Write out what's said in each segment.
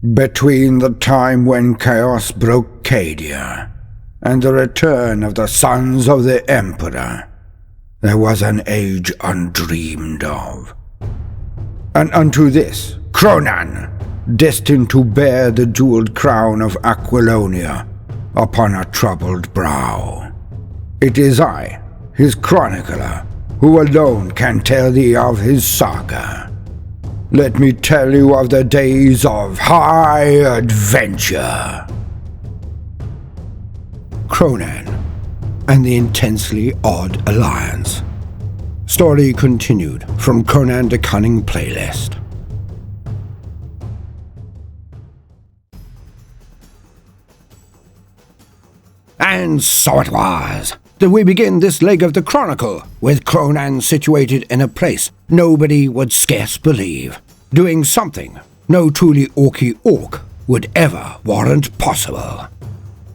Between the time when chaos broke Cadia and the return of the sons of the Emperor, there was an age undreamed of. And unto this, Kronan, destined to bear the jeweled crown of Aquilonia upon a troubled brow. It is I, his chronicler, who alone can tell thee of his saga. Let me tell you of the days of high adventure. Kronan and the Intensely Odd Alliance. Story continued from Kronan the Cunning playlist. And so it was that we begin this leg of the chronicle, with Kronan situated in a place nobody would scarce believe, doing something no truly orky orc would ever warrant possible.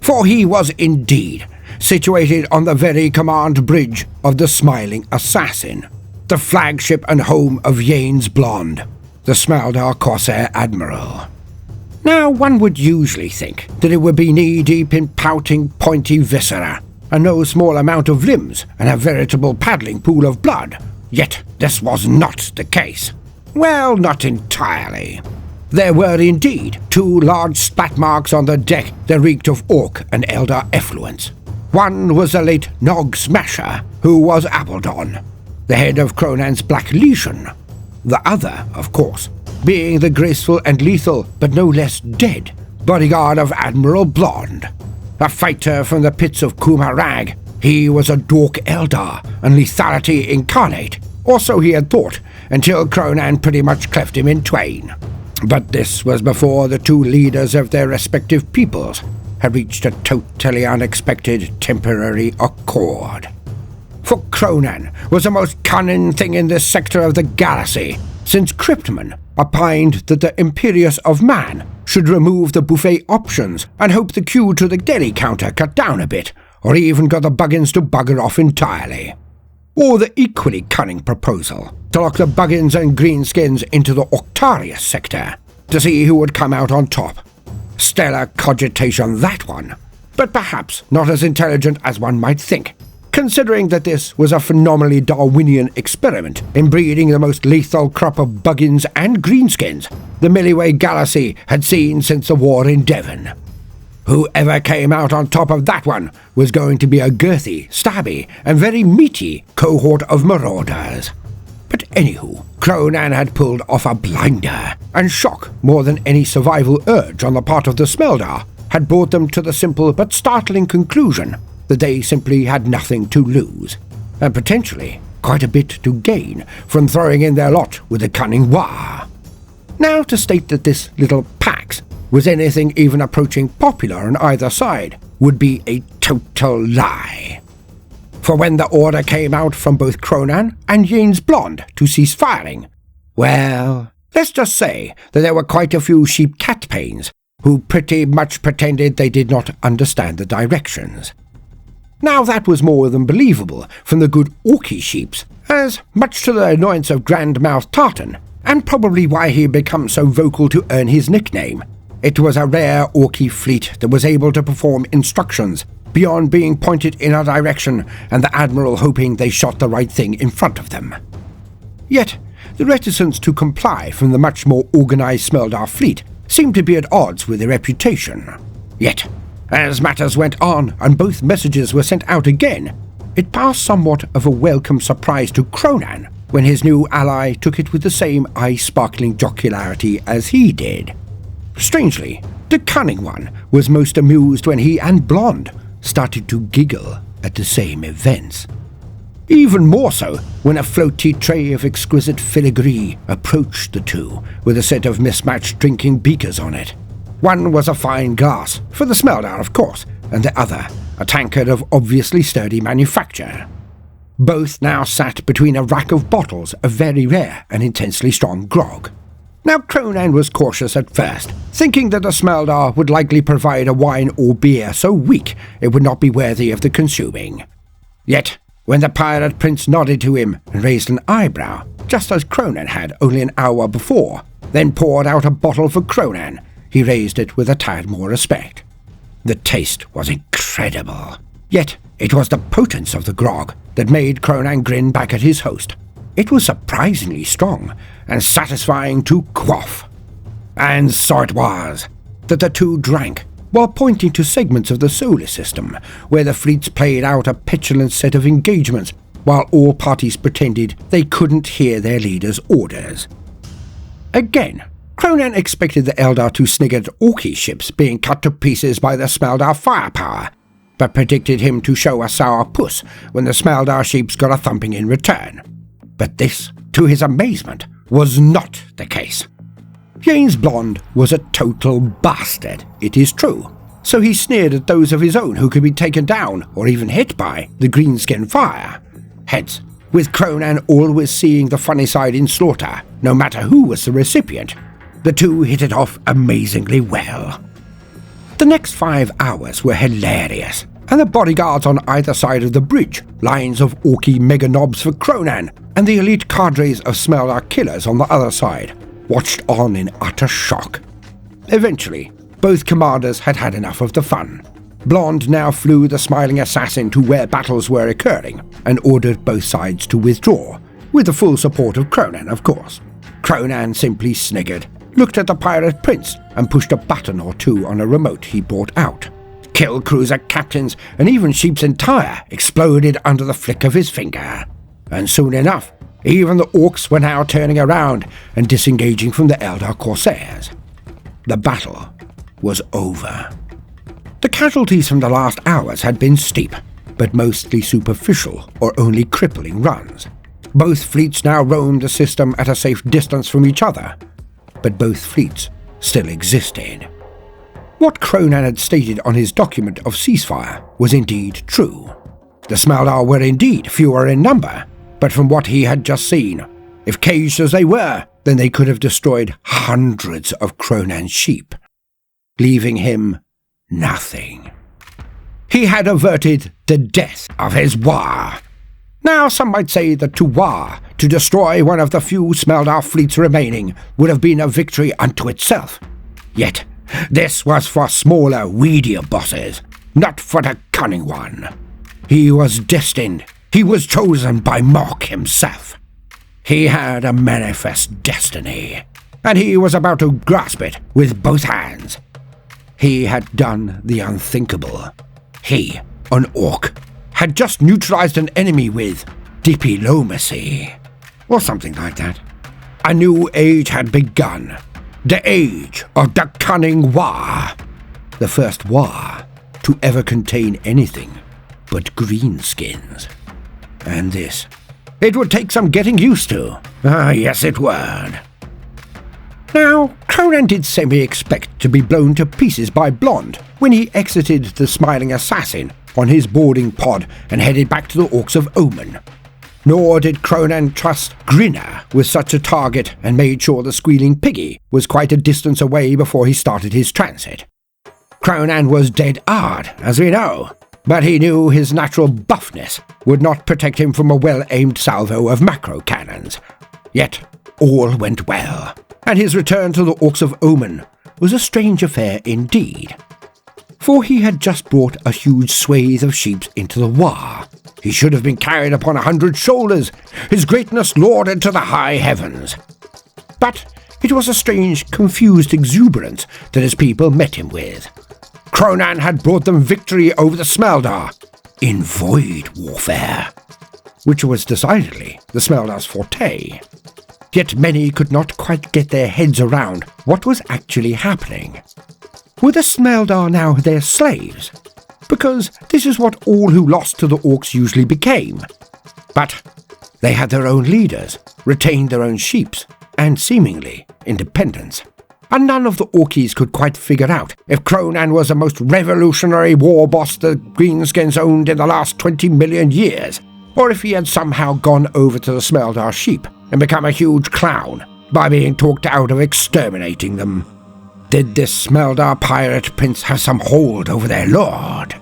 For he was indeed situated on the very command bridge of the Smiling Assassin, the flagship and home of Yane's Blonde, the Smeldar Corsair Admiral. Now, one would usually think that it would be knee-deep in pouting, pointy viscera, and no small amount of limbs, and a veritable paddling pool of blood. Yet this was not the case. Well, not entirely. There were indeed 2 large splat marks on the deck that reeked of orc and elder effluence. One was the late Nog Smasher, who was Abeldon, the head of Kronan's Black Legion. The other, of course, being the graceful and lethal, but no less dead, bodyguard of Admiral Blonde. A fighter from the pits of Waaargh, he was a Dork Eldar and lethality incarnate, or so he had thought, until Kronan pretty much cleft him in twain. But this was before the 2 leaders of their respective peoples had reached a totally unexpected temporary accord. For Kronan was the most cunning thing in this sector of the galaxy, since Cryptman opined that the Imperius of Man should remove the buffet options and hope the queue to the deli counter cut down a bit, or even got the Buggins to bugger off entirely. Or the equally cunning proposal to lock the Buggins and Greenskins into the Octarius sector to see who would come out on top. Stellar cogitation, that one, but perhaps not as intelligent as one might think, considering that this was a phenomenally Darwinian experiment in breeding the most lethal crop of Buggins and Greenskins the Milliway Galaxy had seen since the war in Devon. Whoever came out on top of that one was going to be a girthy, stabby, and very meaty cohort of marauders. But anywho, Kronan had pulled off a blinder, and shock more than any survival urge on the part of the Smeldar had brought them to the simple but startling conclusion that they simply had nothing to lose, and potentially quite a bit to gain from throwing in their lot with the cunning Waaagh. Now, to state that this little pax was anything even approaching popular on either side would be a total lie. For when the order came out from both Kronan and Yane's Blonde to cease firing, well, let's just say that there were quite a few sheep cat pains who pretty much pretended they did not understand the directions. Now that was more than believable from the good Orky sheeps, as much to the annoyance of Grandmouth Tartan, and probably why he had become so vocal to earn his nickname, it was a rare Orky fleet that was able to perform instructions beyond being pointed in a direction and the Admiral hoping they shot the right thing in front of them. Yet, the reticence to comply from the much more organized Smeldar fleet seemed to be at odds with their reputation. Yet, as matters went on and both messages were sent out again, it passed somewhat of a welcome surprise to Kronan when his new ally took it with the same eye-sparkling jocularity as he did. Strangely, the cunning one was most amused when he and Blonde started to giggle at the same events. Even more so when a floaty tray of exquisite filigree approached the two with a set of mismatched drinking beakers on it. One was a fine glass, for the Smeldar of course, and the other a tankard of obviously sturdy manufacture. Both now sat between a rack of bottles of very rare and intensely strong grog. Now Kronan was cautious at first, thinking that the Smeldar would likely provide a wine or beer so weak it would not be worthy of the consuming. Yet, when the pirate prince nodded to him and raised an eyebrow, just as Kronan had only an hour before, then poured out a bottle for Kronan, he raised it with a tad more respect. The taste was incredible. Yet it was the potence of the grog that made Kronan grin back at his host. It was surprisingly strong and satisfying to quaff. And so it was that the two drank, while pointing to segments of the solar system where the fleets played out a petulant set of engagements, while all parties pretended they couldn't hear their leader's orders. Again, Kronan expected the Eldar to snigger at Orky ships being cut to pieces by the Smeldar firepower, but predicted him to show a sour puss when the Smeldar ships got a thumping in return. But this, to his amazement, was not the case. James Blond was a total bastard, it is true, so he sneered at those of his own who could be taken down or even hit by the greenskin fire. Hence, with Kronan always seeing the funny side in slaughter, no matter who was the recipient, the two hit it off amazingly well. The next 5 hours were hilarious, and the bodyguards on either side of the bridge, lines of Orky meganobs for Kronan, and the elite cadres of Smeldar killers on the other side, watched on in utter shock. Eventually, both commanders had had enough of the fun. Blond now flew the smiling assassin to where battles were occurring and ordered both sides to withdraw, with the full support of Kronan, of course. Kronan simply sniggered, looked at the pirate prince, and pushed a button or two on a remote he brought out. Kill cruiser captains and even ship's entire exploded under the flick of his finger. And soon enough, even the orcs were now turning around and disengaging from the Eldar corsairs. The battle was over. The casualties from the last hours had been steep, but mostly superficial or only crippling runs. Both fleets now roamed the system at a safe distance from each other, but both fleets still existed. What Kronan had stated on his document of ceasefire was indeed true. The Smeldar were indeed fewer in number, but from what he had just seen, if caged as they were, then they could have destroyed hundreds of Kronan's sheep, leaving him nothing. He had averted the death of his Waaagh. Now some might say that to Waaagh, to destroy one of the few Smeldar fleets remaining, would have been a victory unto itself. Yet this was for smaller, weedier bosses, not for the cunning one. He was destined. He was chosen by Mork himself. He had a manifest destiny, and he was about to grasp it with both hands. He had done the unthinkable. He, an orc, had just neutralized an enemy with diplomacy, or something like that. A new age had begun. The age of the cunning Waaagh. The first Waaagh to ever contain anything but greenskins. And this, it would take some getting used to. Ah, yes it would. Now, Kronan did semi-expect to be blown to pieces by Blond when he exited the smiling assassin on his boarding pod and headed back to the Orcs of Omen. Nor did Kronan trust Grinner with such a target and made sure the squealing piggy was quite a distance away before he started his transit. Kronan was dead hard, as we know, but he knew his natural buffness would not protect him from a well-aimed salvo of macro cannons. Yet all went well, and his return to the Orcs of Omen was a strange affair indeed. For he had just brought a huge swathe of sheep into the Waaagh. He should have been carried upon 100 shoulders, his greatness lauded to the high heavens. But it was a strange, confused exuberance that his people met him with. Kronan had brought them victory over the Smeldar in void warfare, which was decidedly the Smeldar's forte. Yet many could not quite get their heads around what was actually happening. Were the Smeldar now their slaves? Because this is what all who lost to the orcs usually became. But they had their own leaders, retained their own sheeps, and seemingly independence. And none of the Orkies could quite figure out if Kronan was the most revolutionary war boss the Greenskins owned in the last 20 million years, or if he had somehow gone over to the Smeldar sheep and become a huge clown by being talked out of exterminating them. Did this Smeldar pirate prince have some hold over their lord?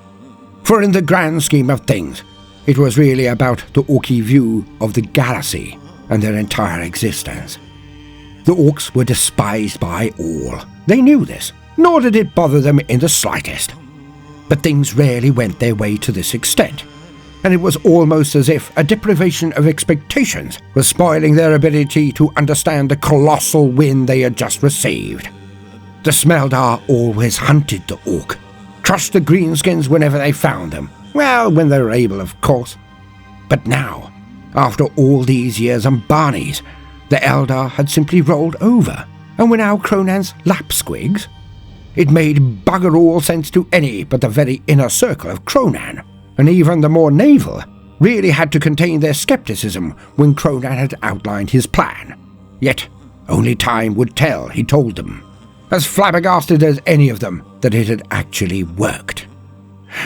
For in the grand scheme of things, it was really about the Orky view of the galaxy and their entire existence. The orcs were despised by all. They knew this, nor did it bother them in the slightest. But things rarely went their way to this extent, and it was almost as if a deprivation of expectations was spoiling their ability to understand the colossal win they had just received. The Smeldar always hunted the Orc, crushed the greenskins whenever they found them, well, when they were able, of course. But now, after all these years and Barneys, the Eldar had simply rolled over, and were now Kronan's lapsquigs. It made bugger all sense to any but the very inner circle of Kronan, and even the more naval really had to contain their skepticism when Kronan had outlined his plan. Yet, only time would tell, he told them, as flabbergasted as any of them that it had actually worked.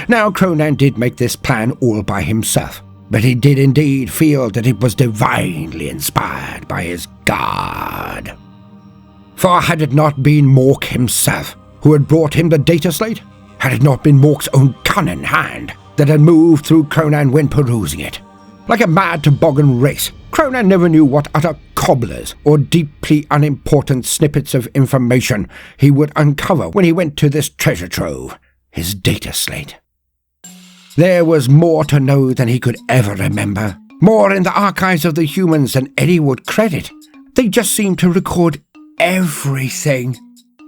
Now Kronan did make this plan all by himself, but he did indeed feel that it was divinely inspired by his god. For had it not been Mork himself who had brought him the data slate? Had it not been Mork's own cunning hand that had moved through Kronan when perusing it? Like a mad toboggan race, Kronan never knew what utter cobblers or deeply unimportant snippets of information he would uncover when he went to this treasure trove, his data slate. There was more to know than he could ever remember, more in the archives of the humans than Eddie would credit. They just seemed to record everything.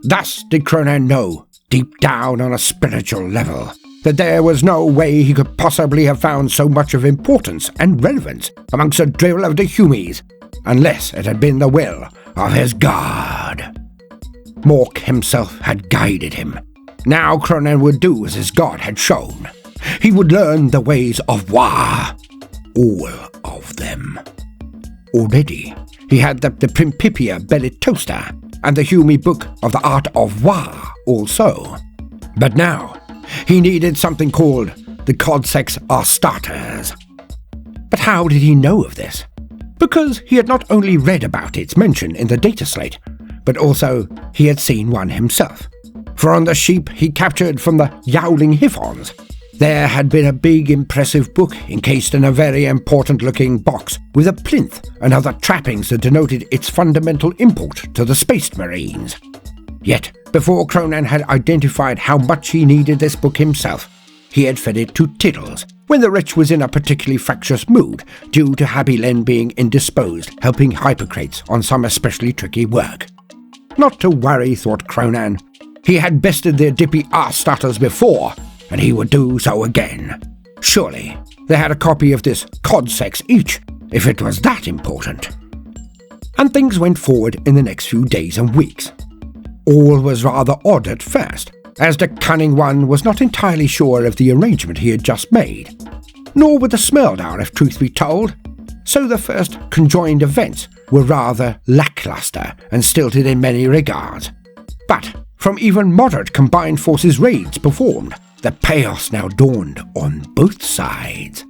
Thus did Kronan know, deep down on a spiritual level, that there was no way he could possibly have found so much of importance and relevance amongst the drill of the Humies, unless it had been the will of his god. Mork himself had guided him. Now Kronan would do as his god had shown. He would learn the ways of Waaagh, all of them. Already, he had the Principia Bellitosta and the Humie Book of the Art of Waaagh also. But now, he needed something called the Codex Astartes. But how did he know of this? Because he had not only read about its mention in the data slate, but also he had seen one himself. For on the sheep he captured from the Yowling Hiffons, there had been a big impressive book encased in a very important-looking box with a plinth and other trappings that denoted its fundamental import to the Space Marines. Yet, before Kronan had identified how much he needed this book himself, he had fed it to Tiddles, when the wretch was in a particularly fractious mood due to Habilen being indisposed, helping Hypocrates on some especially tricky work. Not to worry, thought Kronan. He had bested the Adipi Arse starters before, and he would do so again. Surely they had a copy of this Codex each, if it was that important. And things went forward in the next few days and weeks. All was rather odd at first, as the cunning one was not entirely sure of the arrangement he had just made, nor would the Smeldar, if truth be told. So the first conjoined events were rather lackluster and stilted in many regards. But from even moderate combined forces raids performed, the payoffs now dawned on both sides.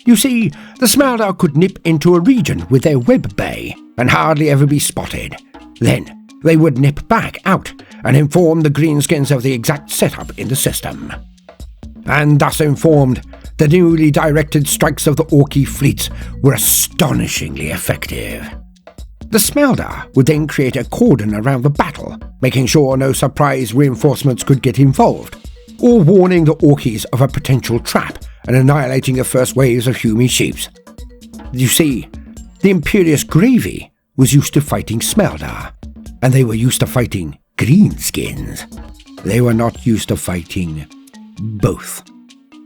You see, the Smeldar could nip into a region with their web bay and hardly ever be spotted. Then they would nip back out and inform the greenskins of the exact setup in the system. And thus informed, the newly directed strikes of the Orky fleets were astonishingly effective. The Smeldar would then create a cordon around the battle, making sure no surprise reinforcements could get involved, or warning the Orkies of a potential trap and annihilating the first waves of Humie sheeps. You see, the Imperious Gravy was used to fighting Smeldar, and they were used to fighting greenskins. They were not used to fighting both.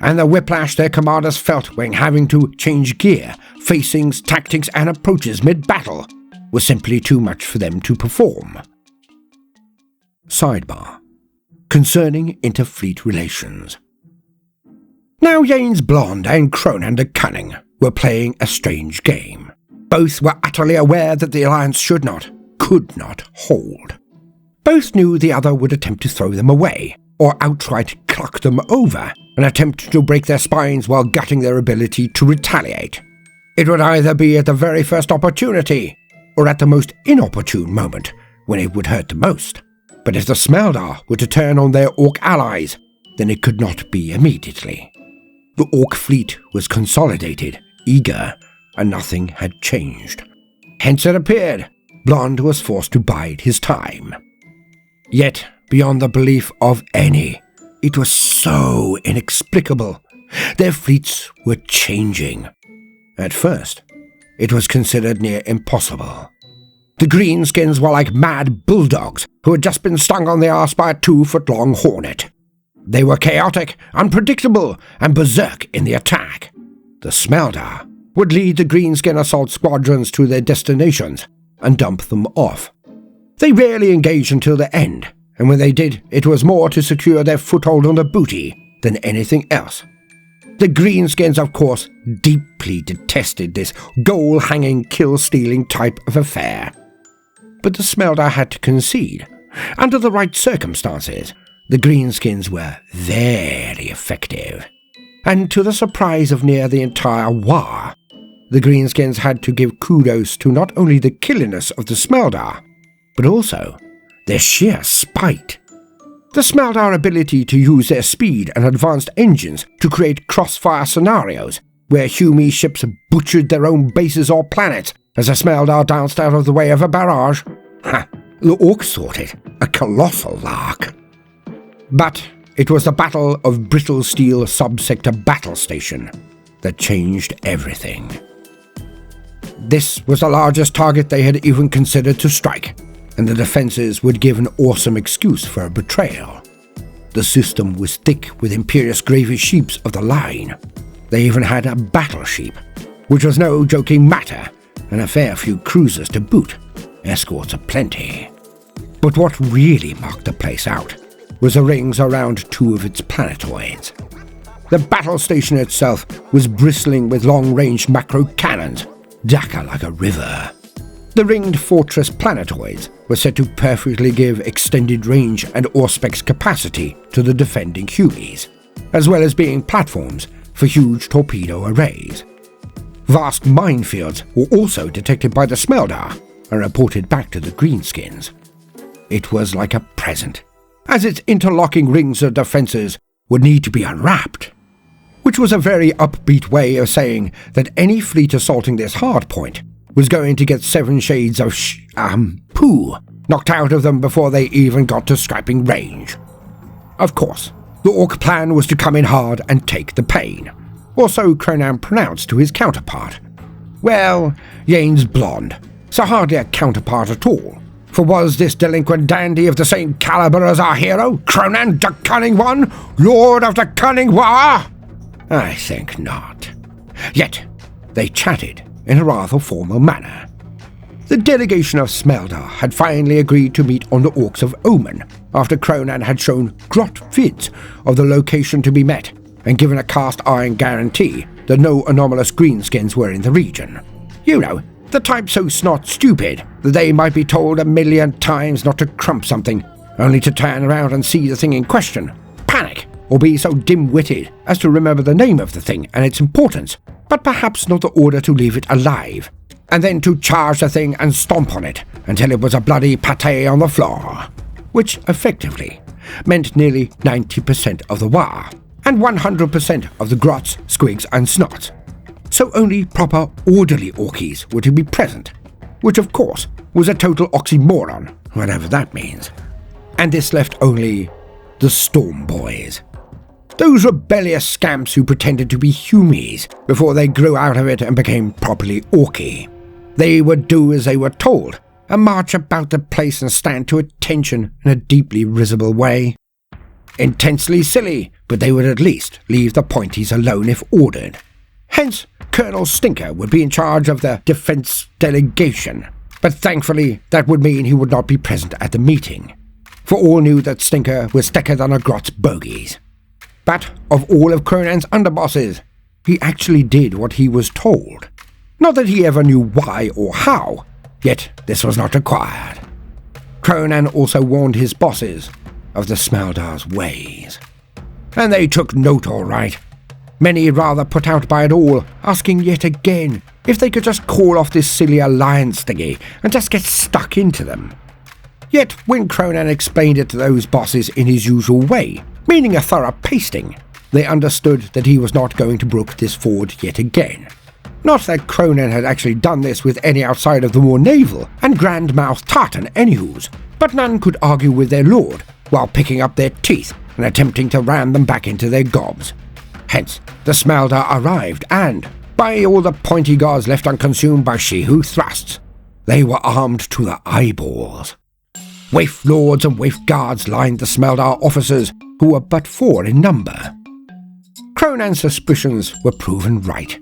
And the whiplash their commanders felt when having to change gear, facings, tactics and approaches mid-battle was simply too much for them to perform. Sidebar. Concerning interfleet relations. Now Yanes Blonde and Kronan the Cunning were playing a strange game. Both were utterly aware that the alliance should not, could not hold. Both knew the other would attempt to throw them away, or outright cluck them over, and attempt to break their spines while gutting their ability to retaliate. It would either be at the very first opportunity, or at the most inopportune moment, when it would hurt the most. But if the Smeldar were to turn on their Orc allies, then it could not be immediately. The Orc fleet was consolidated, eager, and nothing had changed. Hence it appeared, Blonde was forced to bide his time. Yet, beyond the belief of any. It was so inexplicable. Their fleets were changing. At first, it was considered near impossible. The greenskins were like mad bulldogs who had just been stung on the arse by a 2-foot-long hornet. They were chaotic, unpredictable, and berserk in the attack. The Smeldar would lead the greenskin assault squadrons to their destinations and dump them off. They rarely engaged until the end, and when they did, it was more to secure their foothold on the booty than anything else. The greenskins, of course, deeply detested this goal-hanging, kill-stealing type of affair. But the Smeldar had to concede. Under the right circumstances, the greenskins were very effective. And to the surprise of near the entire Waaagh, the greenskins had to give kudos to not only the killiness of the Smeldar, but also their sheer spite. The Smeldar ability to use their speed and advanced engines to create crossfire scenarios where Humie ships butchered their own bases or planets as the Smeldar danced out of the way of a barrage. Ha! The orcs thought it a colossal lark. But it was the Battle of Brittle Steel Subsector Battle Station that changed everything. This was the largest target they had even considered to strike, and the defences would give an awesome excuse for a betrayal. The system was thick with imperious gravy sheeps of the line. They even had a battle sheep, which was no joking matter, and a fair few cruisers to boot, escorts aplenty. But what really marked the place out was the rings around 2 of its planetoids. The battle station itself was bristling with long-range macro cannons, darker like a river. The ringed fortress planetoids were said to perfectly give extended range and auspex capacity to the defending Humies, as well as being platforms for huge torpedo arrays. Vast minefields were also detected by the Smeldar and reported back to the greenskins. It was like a present, as its interlocking rings of defences would need to be unwrapped, which was a very upbeat way of saying that any fleet assaulting this hardpoint was going to get 7 shades of poo knocked out of them before they even got to scrapping range. Of course, the Orc plan was to come in hard and take the pain, or so Kronan pronounced to his counterpart. Well, Yane's blonde, so hardly a counterpart at all, for was this delinquent dandy of the same caliber as our hero, Kronan the Cunning One, Lord of the Cunning Waaagh? I think not. Yet, they chatted in a rather formal manner. The delegation of Smeldar had finally agreed to meet on the Orcs of Omen after Kronan had shown grot vids of the location to be met and given a cast-iron guarantee that no anomalous greenskins were in the region. You know, the type so snot stupid that they might be told 1,000,000 times not to crump something, only to turn around and see the thing in question, panic, or be so dim-witted as to remember the name of the thing and its importance, but perhaps not the order to leave it alive, and then to charge the thing and stomp on it until it was a bloody pate on the floor, which effectively meant nearly 90% of the Waaagh, and 100% of the grots, squigs and snots. So only proper orderly orkies were to be present, which of course was a total oxymoron, whatever that means. And this left only the Storm Boys. Those rebellious scamps who pretended to be Humies before they grew out of it and became properly orky. They would do as they were told, and march about the place and stand to attention in a deeply risible way. Intensely silly, but they would at least leave the pointies alone if ordered. Hence, Colonel Stinker would be in charge of the defense delegation, but thankfully that would mean he would not be present at the meeting, for all knew that Stinker was thicker than a grot's bogies. But of all of Kronan's underbosses, he actually did what he was told. Not that he ever knew why or how, yet this was not required. Kronan also warned his bosses of the Smeldar's ways. And they took note all right. Many rather put out by it all, asking yet again if they could just call off this silly alliance thingy and just get stuck into them. Yet when Kronan explained it to those bosses in his usual way, meaning a thorough pasting, they understood that he was not going to brook this forward yet again. Not that Kronan had actually done this with any outside of the more naval and grand-mouthed tartan anywho's, but none could argue with their lord while picking up their teeth and attempting to ram them back into their gobs. Hence, the Smeldar arrived and, by all the pointy guards left unconsumed by she-who thrusts, they were armed to the eyeballs. Waif lords and waif guards lined the Smeldar officers, who were but 4 in number. Kronan's suspicions were proven right,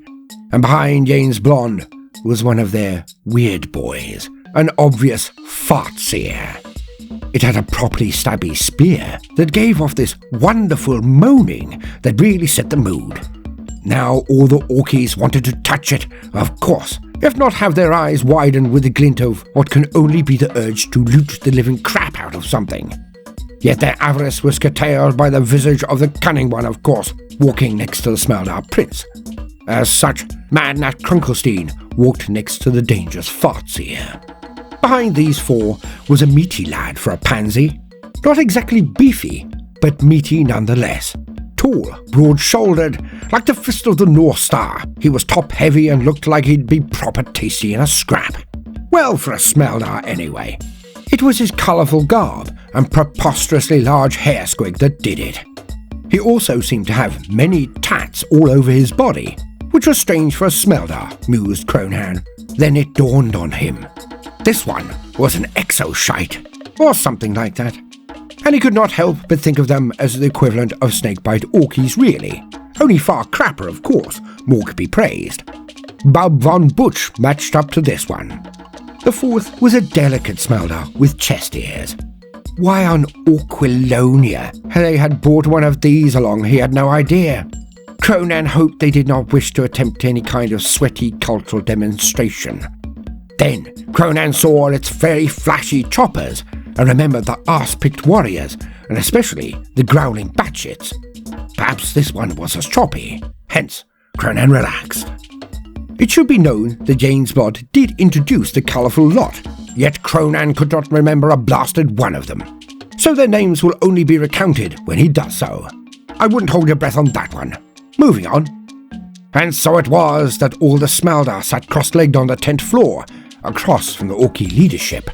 and behind Jane's blonde was one of their weird boys, an obvious fartseer. It had a properly stabby spear that gave off this wonderful moaning that really set the mood. Now all the Orkies wanted to touch it, of course, if not have their eyes widen with the glint of what can only be the urge to loot the living crap out of something. Yet their avarice was curtailed by the visage of the cunning one, of course, walking next to the Smeldar prince. As such, Mad Nat Krunkelstein walked next to the dangerous fartseer. Behind these 4 was a meaty lad for a pansy. Not exactly beefy, but meaty nonetheless. Tall, broad-shouldered, like the fist of the North Star. He was top-heavy and looked like he'd be proper tasty in a scrap. Well, for a Smeldar anyway. It was his colourful garb and preposterously large hair squig that did it. He also seemed to have many tats all over his body, which was strange for a Smeldar, mused Kronan. Then it dawned on him. This one was an exoshite, or something like that. And he could not help but think of them as the equivalent of snakebite Orkies really. Only far crapper, of course, more could be praised. Bub von Butch matched up to this one. The 4th was a delicate Smeldar with chest ears. Why on Orquilonia they had brought one of these along he had no idea. Kronan hoped they did not wish to attempt any kind of sweaty cultural demonstration. Then Kronan saw its very flashy choppers and remembered the arse-picked warriors, and especially the growling batshits. Perhaps this one was as choppy. Hence, Kronan relaxed. It should be known that Jane's blood did introduce the colourful lot, yet Kronan could not remember a blasted one of them. So their names will only be recounted when he does so. I wouldn't hold your breath on that one. Moving on. And so it was that all the Smeldar sat cross-legged on the tent floor, across from the Orky leadership.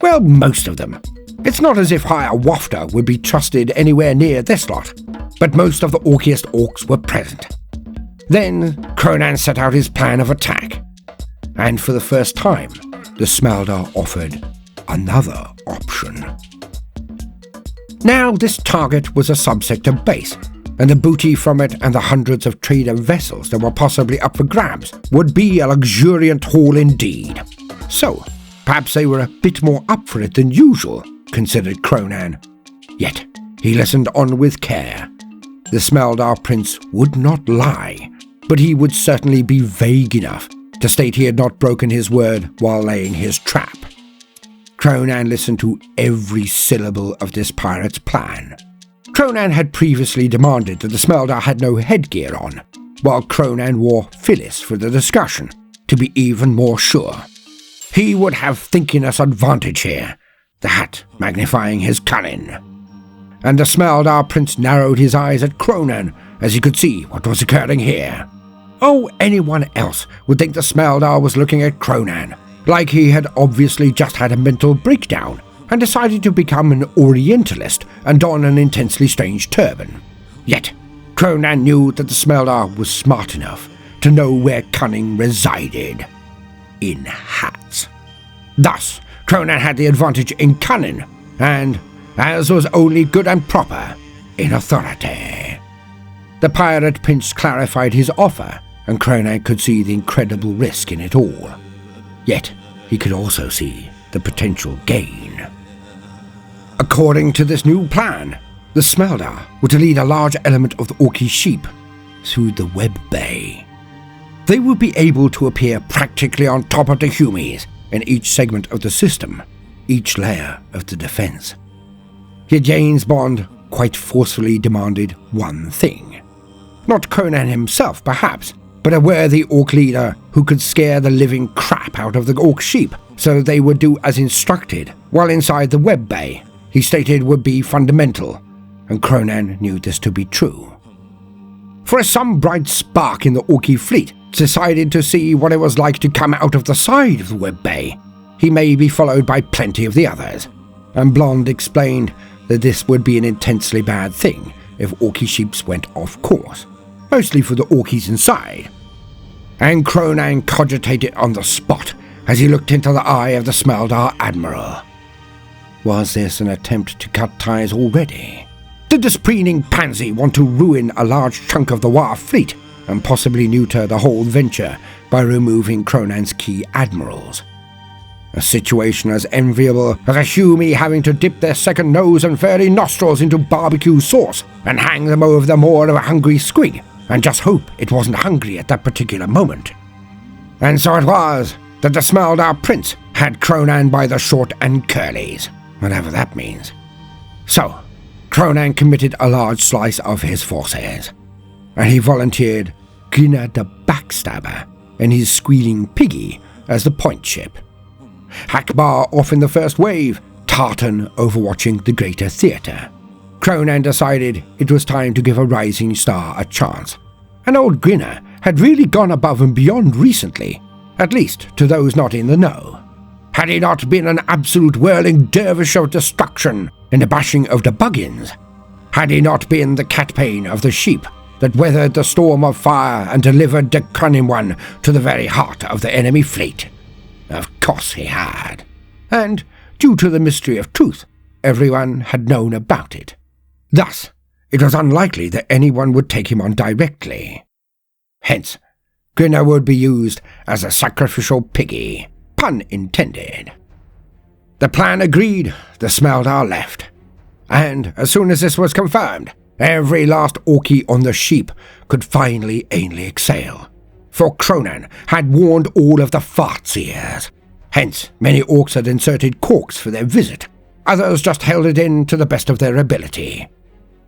Well, most of them. It's not as if Higher Wafter would be trusted anywhere near this lot, but most of the orkiest orcs were present. Then Kronan set out his plan of attack, and for the first time, the Smeldar offered another option. Now this target was a subsector base, and the booty from it and the hundreds of trader vessels that were possibly up for grabs would be a luxuriant haul indeed. So, perhaps they were a bit more up for it than usual, considered Kronan. Yet, he listened on with care. The Smeldar prince would not lie, but he would certainly be vague enough to state he had not broken his word while laying his trap. Kronan listened to every syllable of this pirate's plan. Kronan had previously demanded that the Smeldar had no headgear on, while Kronan wore Phyllis for the discussion, to be even more sure. He would have thinkiness advantage here, the hat magnifying his cunning. And the Smeldar prince narrowed his eyes at Kronan as he could see what was occurring here. Oh, anyone else would think the Smeldar was looking at Kronan, like he had obviously just had a mental breakdown and decided to become an Orientalist and don an intensely strange turban. Yet, Kronan knew that the Smeldar was smart enough to know where cunning resided. In hats. Thus, Kronan had the advantage in cunning, and, as was only good and proper, in authority. The pirate prince clarified his offer, and Kronan could see the incredible risk in it all. Yet, he could also see the potential gain. According to this new plan, the Smeldar were to lead a large element of the Orky sheep through the web bay. They would be able to appear practically on top of the Humies in each segment of the system, each layer of the defense. Yet James Bond quite forcefully demanded one thing. Not Kronan himself, perhaps, but a worthy Orc leader who could scare the living crap out of the Orc sheep so they would do as instructed, while inside the web bay, he stated would be fundamental, and Kronan knew this to be true. For as some bright spark in the Orky fleet decided to see what it was like to come out of the side of the web bay, he may be followed by plenty of the others, and Blonde explained that this would be an intensely bad thing if Orky sheeps went off course, mostly for the Orkies inside. And Kronan cogitated on the spot as he looked into the eye of the Smeldar Admiral. Was this an attempt to cut ties already? Did the preening pansy want to ruin a large chunk of the Waaagh fleet and possibly neuter the whole venture by removing Kronan's key admirals? A situation as enviable as a Humie having to dip their second nose and fairy nostrils into barbecue sauce and hang them over the maw of a hungry squig, and just hope it wasn't hungry at that particular moment. And so it was that the Smeldar Prince had Kronan by the short and curlies, whatever that means. So, Kronan committed a large slice of his forces, and he volunteered Gina the Backstabber and his squealing piggy as the point ship. Hakbar off in the first wave, Tartan overwatching the greater theatre. Kronan decided it was time to give a rising star a chance, and old Grinner had really gone above and beyond recently, at least to those not in the know. Had he not been an absolute whirling dervish of destruction in the bashing of the Buggins? Had he not been the catpain of the sheep that weathered the storm of fire and delivered the cunning one to the very heart of the enemy fleet? Of course he had. And, due to the mystery of truth, everyone had known about it. Thus, it was unlikely that anyone would take him on directly. Hence, Grinner would be used as a sacrificial piggy, pun intended. The plan agreed, the Smeldar left. And, as soon as this was confirmed, every last Orky on the sheep could finally anally exhale. For Kronan had warned all of the fartseers. Hence, many orcs had inserted corks for their visit. Others just held it in to the best of their ability.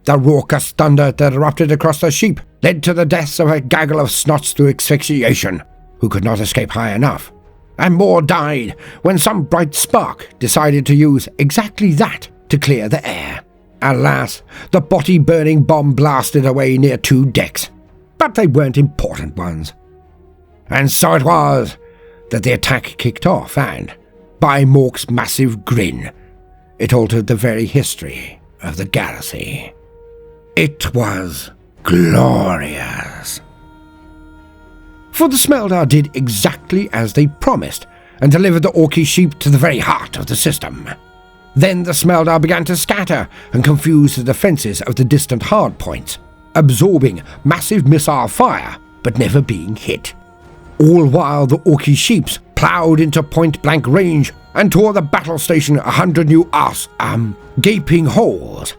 The raucous thunder that erupted across the sheep led to the deaths of a gaggle of snots through asphyxiation, who could not escape high enough. And more died when some bright spark decided to use exactly that to clear the air. Alas, the body-burning bomb blasted away near 2 decks, but they weren't important ones. And so it was that the attack kicked off, and, by Mork's massive grin, it altered the very history of the galaxy. It was glorious. For the Smeldar did exactly as they promised, and delivered the Orky sheep to the very heart of the system. Then the Smeldar began to scatter and confuse the defences of the distant hardpoints, absorbing massive missile fire, but never being hit. All while the Orky sheeps ploughed into point-blank range and tore the battle station 100 new gaping holes.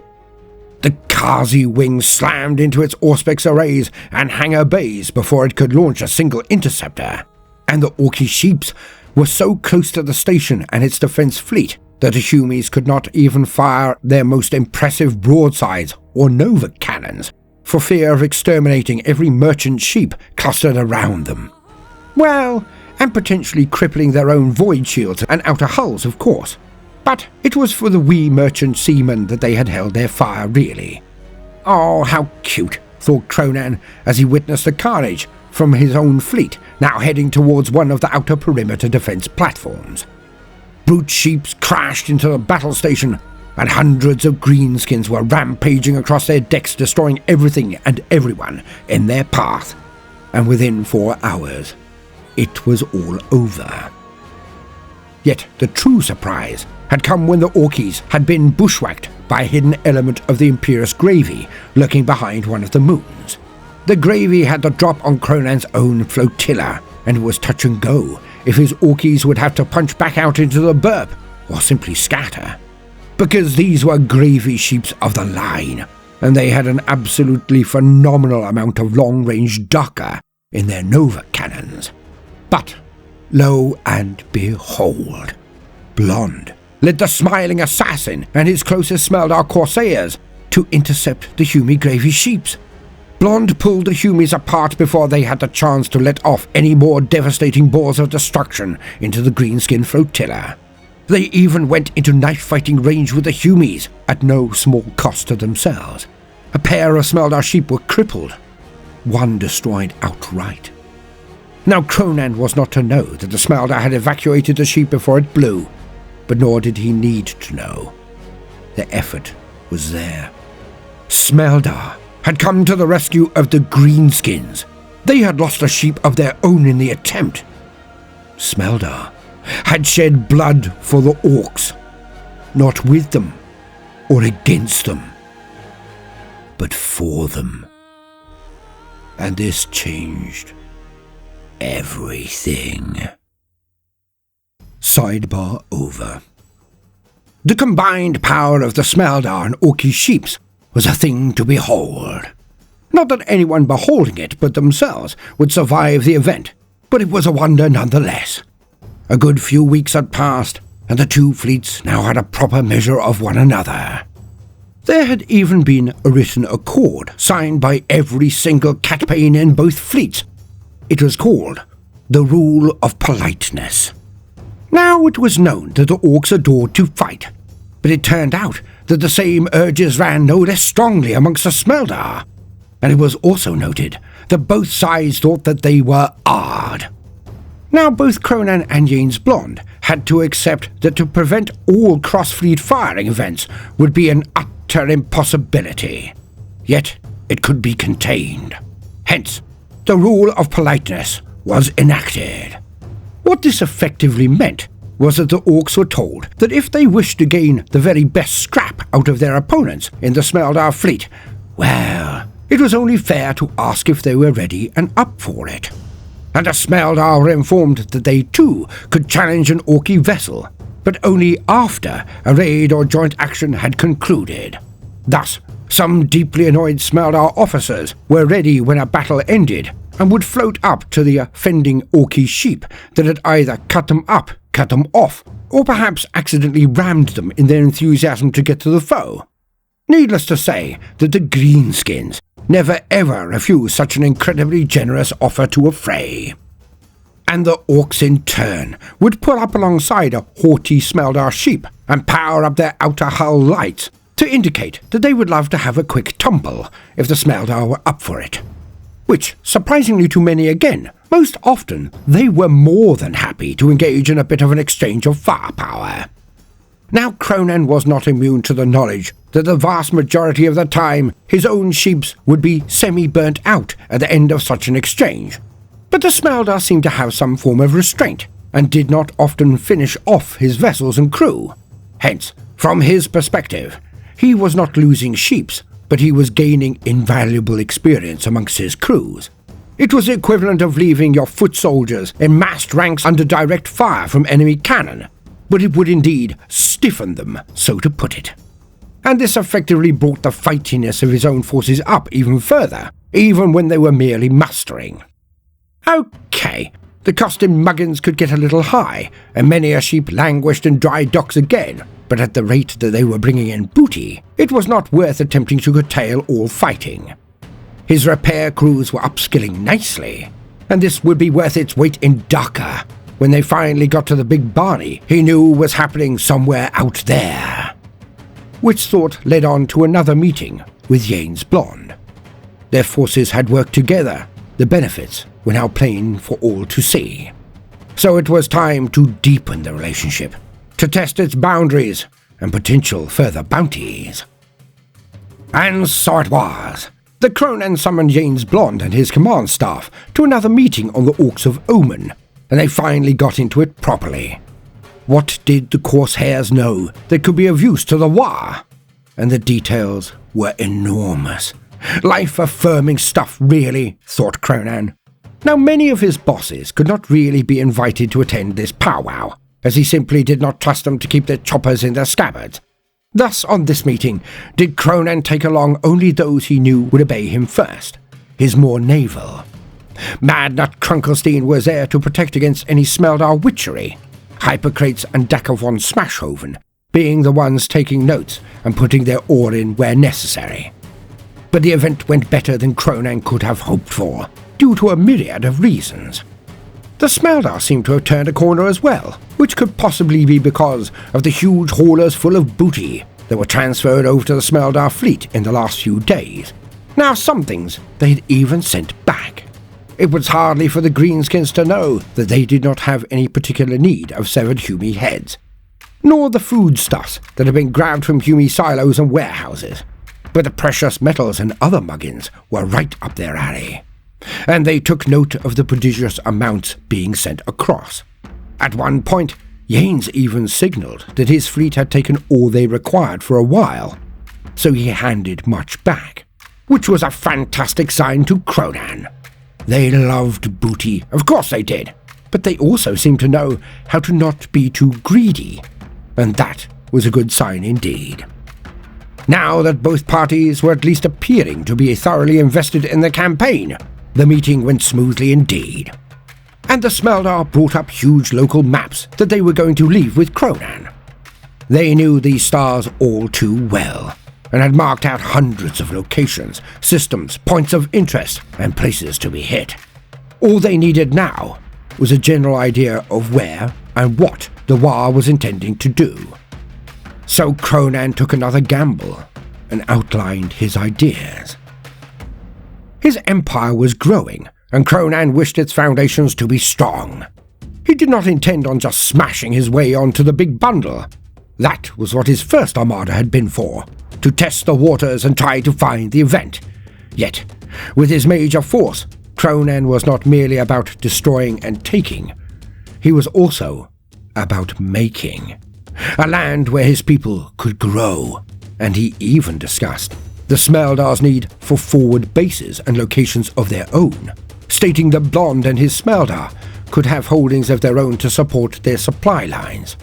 The Kazi wing slammed into its Auspex arrays and hangar bays before it could launch a single interceptor, and the Orky sheeps were so close to the station and its defense fleet that the Humies could not even fire their most impressive broadsides or Nova cannons for fear of exterminating every merchant sheep clustered around them. Well, and potentially crippling their own void shields and outer hulls, of course. But it was for the wee merchant seamen that they had held their fire, really. Oh, how cute, thought Kronan as he witnessed the carnage from his own fleet, now heading towards one of the outer perimeter defense platforms. Brute sheeps crashed into the battle station, and hundreds of greenskins were rampaging across their decks, destroying everything and everyone in their path. And within 4 hours, it was all over. Yet the true surprise had come when the Orkies had been bushwhacked by a hidden element of the Imperious gravy lurking behind one of the moons. The gravy had the drop on Kronan's own flotilla, and it was touch and go if his Orkies would have to punch back out into the burp or simply scatter. Because these were gravy sheeps of the line, and they had an absolutely phenomenal amount of long-range Daka in their Nova cannons. But, lo and behold, Blonde led the smiling assassin and his closest Smeldar corsairs to intercept the Humie gravy sheeps. Blonde pulled the Humies apart before they had the chance to let off any more devastating balls of destruction into the greenskin flotilla. They even went into knife-fighting range with the Humies, at no small cost to themselves. A pair of Smeldar sheep were crippled, one destroyed outright. Now Kronan was not to know that the Smeldar had evacuated the sheep before it blew, but nor did he need to know. The effort was there. Smeldar had come to the rescue of the Greenskins. They had lost a sheep of their own in the attempt. Smeldar had shed blood for the orcs, not with them or against them, but for them. And this changed everything. Sidebar over. The combined power of the Smeldar and Orky sheeps was a thing to behold. Not that anyone beholding it but themselves would survive the event, but it was a wonder nonetheless. A good few weeks had passed, and the two fleets now had a proper measure of one another. There had even been a written accord signed by every single catpane in both fleets. It was called the Rule of Politeness. Now it was known that the orcs adored to fight, but it turned out that the same urges ran no less strongly amongst the Smeldar, and it was also noted that both sides thought that they were Ard. Now both Kronan and James Blonde had to accept that to prevent all cross-fleet firing events would be an utter impossibility. Yet it could be contained. Hence, the Rule of Politeness was enacted. What this effectively meant was that the orcs were told that if they wished to gain the very best scrap out of their opponents in the Smeldar fleet, well, it was only fair to ask if they were ready and up for it. And the Smeldar were informed that they too could challenge an Orky vessel, but only after a raid or joint action had concluded. Thus, some deeply annoyed Smeldar officers were ready when a battle ended, and would float up to the offending Orky sheep that had either cut them up, cut them off, or perhaps accidentally rammed them in their enthusiasm to get to the foe. Needless to say that the Greenskins never ever refused such an incredibly generous offer to a fray. And the orcs in turn would pull up alongside a haughty Smeldar sheep and power up their outer hull lights to indicate that they would love to have a quick tumble if the Smeldar were up for it. Which, surprisingly to many again, most often they were more than happy to engage in a bit of an exchange of firepower. Now Kronan was not immune to the knowledge that the vast majority of the time his own sheeps would be semi-burnt out at the end of such an exchange. But the Smeldar seemed to have some form of restraint, and did not often finish off his vessels and crew. Hence, from his perspective, he was not losing sheeps, but he was gaining invaluable experience amongst his crews. It was the equivalent of leaving your foot soldiers in massed ranks under direct fire from enemy cannon, but it would indeed stiffen them, so to put it. And this effectively brought the fightiness of his own forces up even further, even when they were merely mustering. Okay, the cost in muggins could get a little high, and many a sheep languished in dry docks again, but at the rate that they were bringing in booty, it was not worth attempting to curtail all fighting. His repair crews were upskilling nicely, and this would be worth its weight in Dhaka when they finally got to the big Barney he knew was happening somewhere out there. Which thought led on to another meeting with James Blonde. Their forces had worked together, the benefits were now plain for all to see. So it was time to deepen the relationship, to test its boundaries and potential further bounties. And so it was. The Kronan summoned James Blonde and his command staff to another meeting on the Orcs of Omen, and they finally got into it properly. What did the corsairs know that could be of use to the Waaagh? And the details were enormous. Life-affirming stuff, really, thought Kronan. Now, many of his bosses could not really be invited to attend this powwow, as he simply did not trust them to keep their choppers in their scabbards. Thus, on this meeting, did Kronan take along only those he knew would obey him first, his more naval. Madnut Krunkelstein was there to protect against any Smeldar witchery, Hypocrates and Daka von Smashhoven being the ones taking notes and putting their oar in where necessary. But the event went better than Kronan could have hoped for, due to a myriad of reasons. The Smeldar seemed to have turned a corner as well, which could possibly be because of the huge haulers full of booty that were transferred over to the Smeldar fleet in the last few days. Now some things they'd even sent back. It was hardly for the Greenskins to know that they did not have any particular need of severed human heads. nor the foodstuffs that had been grabbed from Hume silos and warehouses. But the precious metals and other muggins were right up their alley, and they took note of the prodigious amounts being sent across. At one point, Yanes even signalled that his fleet had taken all they required for a while, so he handed much back, which was a fantastic sign to Kronan. They loved booty, of course they did, but they also seemed to know how to not be too greedy, and that was a good sign indeed. Now that both parties were at least appearing to be thoroughly invested in the campaign, the meeting went smoothly indeed, and the Smeldar brought up huge local maps that they were going to leave with Kronan. They knew these stars all too well, and had marked out hundreds of locations, systems, points of interest, and places to be hit. All they needed now was a general idea of where and what the Waaagh was intending to do. So Kronan took another gamble and outlined his ideas. His empire was growing, and Kronan wished its foundations to be strong. He did not intend on just smashing his way onto the big bundle. That was what his first armada had been for, to test the waters and try to find the event. Yet, with his major force, Kronan was not merely about destroying and taking. He was also about making a land where his people could grow, and he even discussed the Smeldar's need for forward bases and locations of their own, stating that Blond and his Smeldar could have holdings of their own to support their supply lines.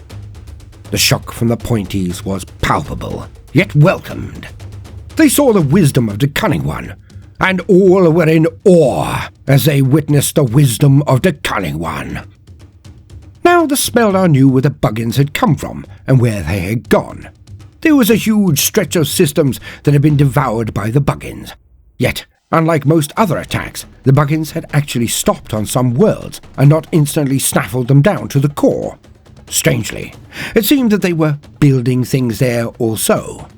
The shock from the Pointies was palpable, yet welcomed. They saw the wisdom of the Cunning One, and all were in awe as they witnessed the wisdom of the Cunning One. Now the Smeldar knew where the Buggins had come from and where they had gone. There was a huge stretch of systems that had been devoured by the Buggins. Yet, unlike most other attacks, the Buggins had actually stopped on some worlds and not instantly snaffled them down to the core. Strangely, it seemed that they were building things there also,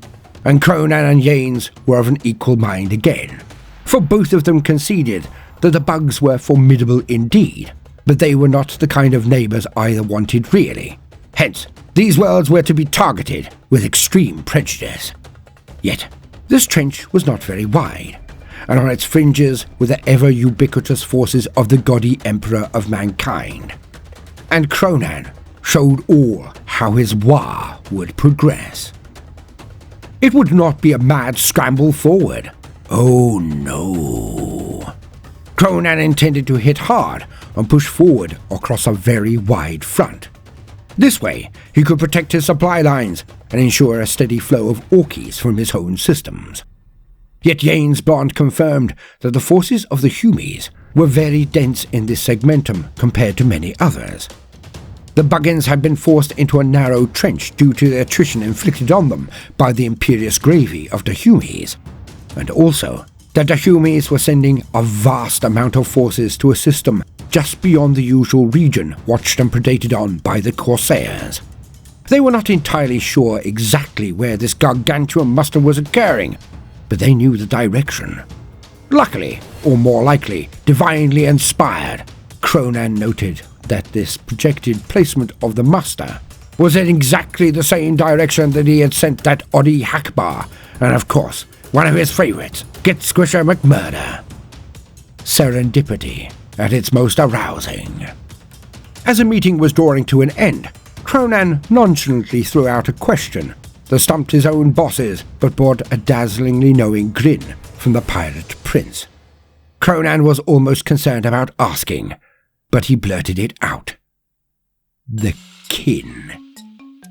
and Kronan and Yanes were of an equal mind again, for both of them conceded that the bugs were formidable indeed, but they were not the kind of neighbours either wanted really. Hence, these worlds were to be targeted with extreme prejudice. Yet, this trench was not very wide, and on its fringes were the ever-ubiquitous forces of the gaudy Emperor of Mankind. And Kronan showed all how his Waaagh would progress. It would not be a mad scramble forward. Oh no. Kronan intended to hit hard and push forward across a very wide front. This way, he could protect his supply lines and ensure a steady flow of Orkies from his own systems. Yet Yanes Blond confirmed that the forces of the Humies were very dense in this segmentum compared to many others. The Buggins had been forced into a narrow trench due to the attrition inflicted on them by the imperious gravy of the Humies, and also that the Humies were sending a vast amount of forces to a system just beyond the usual region watched and predated on by the corsairs. They were not entirely sure exactly where this gargantuan muster was occurring, but they knew the direction. Luckily, or more likely, divinely inspired, Kronan noted that this projected placement of the muster was in exactly the same direction that he had sent that Oddie Hackbar, and of course, one of his favourites, Get Squisher McMurder. Serendipity at its most arousing. As the meeting was drawing to an end, Kronan nonchalantly threw out a question that stumped his own bosses but brought a dazzlingly knowing grin from the pirate prince. Kronan was almost concerned about asking, but he blurted it out. The kin.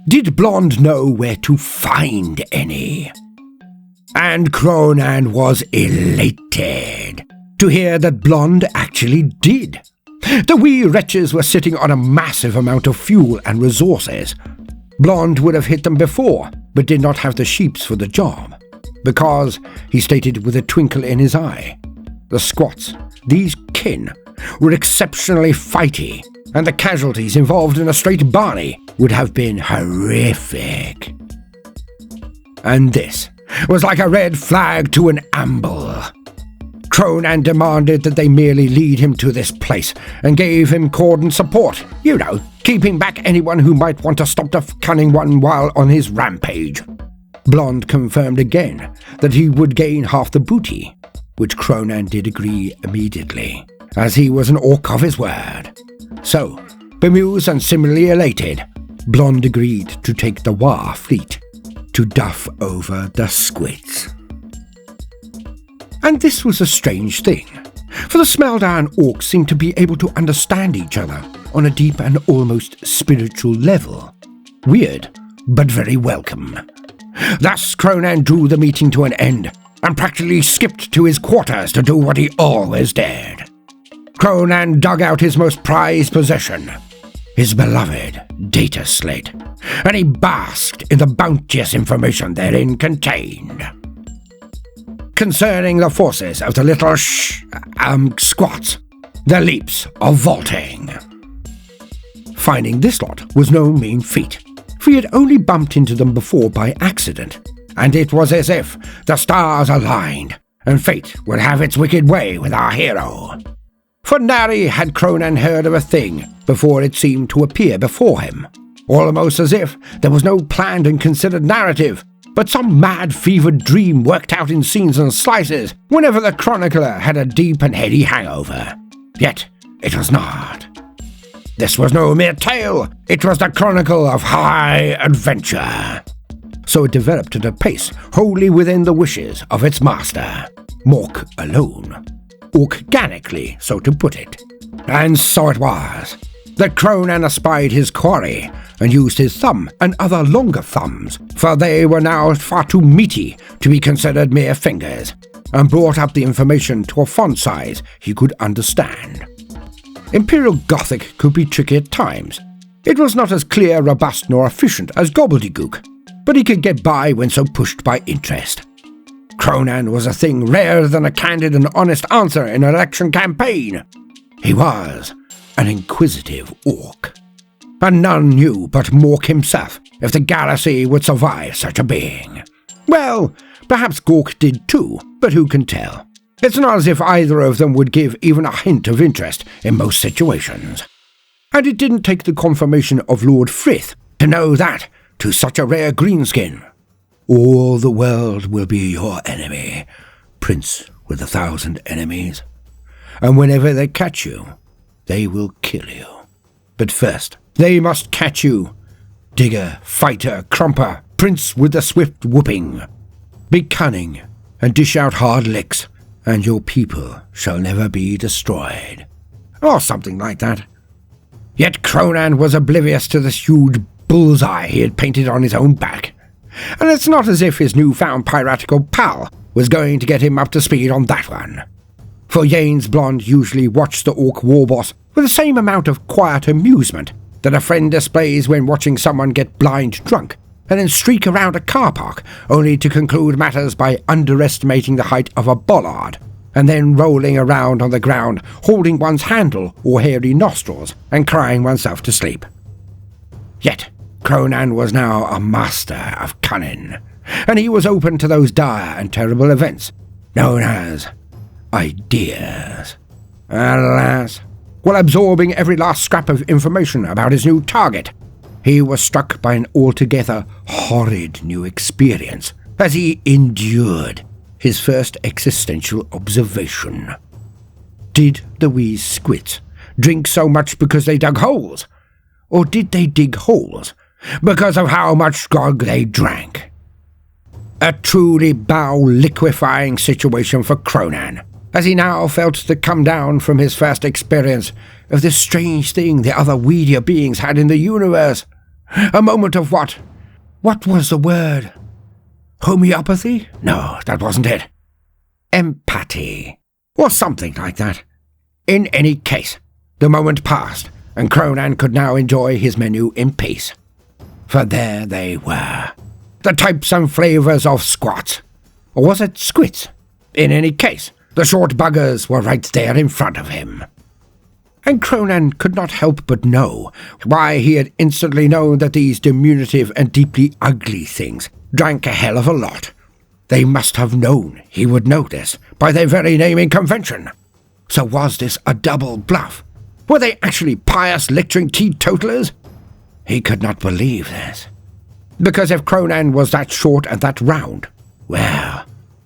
Did Blond know where to find any? And Kronan was elated to hear that Blond actually did. The wee wretches were sitting on a massive amount of fuel and resources. Blond would have hit them before, but did not have the sheeps for the job, because, he stated with a twinkle in his eye, the squats, these kin, were exceptionally fighty, and the casualties involved in a straight Barney would have been horrific. And this was like a red flag to an amble. Kronan demanded that they merely lead him to this place and gave him cordon support, keeping back anyone who might want to stop the cunning one while on his rampage. Blonde confirmed again that he would gain half the booty, which Kronan did agree immediately, as he was an orc of his word. So, bemused and similarly elated, Blonde agreed to take the Waaagh fleet to duff over the squids. And this was a strange thing, for the Smeltdown orcs seemed to be able to understand each other on a deep and almost spiritual level. Weird, but very welcome. Thus Kronan drew the meeting to an end, and practically skipped to his quarters to do what he always did. Kronan dug out his most prized possession, his beloved data slate, and he basked in the bounteous information therein contained. Concerning the forces of the little squats, their leaps of vaulting. Finding this lot was no mean feat, for he had only bumped into them before by accident, and it was as if the stars aligned, and fate would have its wicked way with our hero. For nary had Kronan heard of a thing before it seemed to appear before him, almost as if there was no planned and considered narrative, but some mad fevered dream worked out in scenes and slices whenever the chronicler had a deep and heady hangover. Yet it was not. This was no mere tale, it was the chronicle of high adventure. So it developed at a pace wholly within the wishes of its master, Mork alone. Organically, so to put it. And so it was that Kronan espied his quarry and used his thumb and other longer thumbs, for they were now far too meaty to be considered mere fingers, and brought up the information to a font size he could understand. Imperial Gothic could be tricky at times. It was not as clear, robust, nor efficient as gobbledygook, but he could get by when so pushed by interest. Kronan was a thing rarer than a candid and honest answer in an election campaign. He was an inquisitive orc, and none knew but Mork himself if the galaxy would survive such a being. Well, perhaps Gork did too, but who can tell? It's not as if either of them would give even a hint of interest in most situations. And it didn't take the confirmation of Lord Frith to know that, to such a rare greenskin, all the world will be your enemy, prince with 1,000 enemies. And whenever they catch you, they will kill you. But first, they must catch you, digger, fighter, crumper, prince with the swift whooping. Be cunning, and dish out hard licks, and your people shall never be destroyed. Or something like that. Yet Kronan was oblivious to this huge bullseye he had painted on his own back. And it's not as if his newfound piratical pal was going to get him up to speed on that one. For Yanes Blonde usually watched the orc warboss with the same amount of quiet amusement that a friend displays when watching someone get blind drunk and then streak around a car park only to conclude matters by underestimating the height of a bollard and then rolling around on the ground holding one's handle or hairy nostrils and crying oneself to sleep. Yet Kronan was now a master of cunning, and he was open to those dire and terrible events known as ideas. Alas, while absorbing every last scrap of information about his new target, he was struck by an altogether horrid new experience as he endured his first existential observation. Did the wee squits drink so much because they dug holes? Or did they dig holes because of how much grog they drank? A truly bow-liquefying situation for Kronan, as he now felt to come down from his first experience of this strange thing the other weedier beings had in the universe. A moment of what was the word? Homeopathy? No, that wasn't it. Empathy, or something like that. In any case, the moment passed, and Kronan could now enjoy his menu in peace. For there they were, the types and flavours of squats. Or was it squits? In any case, the short buggers were right there in front of him. And Kronan could not help but know why he had instantly known that these diminutive and deeply ugly things drank a hell of a lot. They must have known he would know this by their very naming convention. So was this a double bluff? Were they actually pious lecturing teetotalers? He could not believe this. Because if Kronan was that short and that round, well,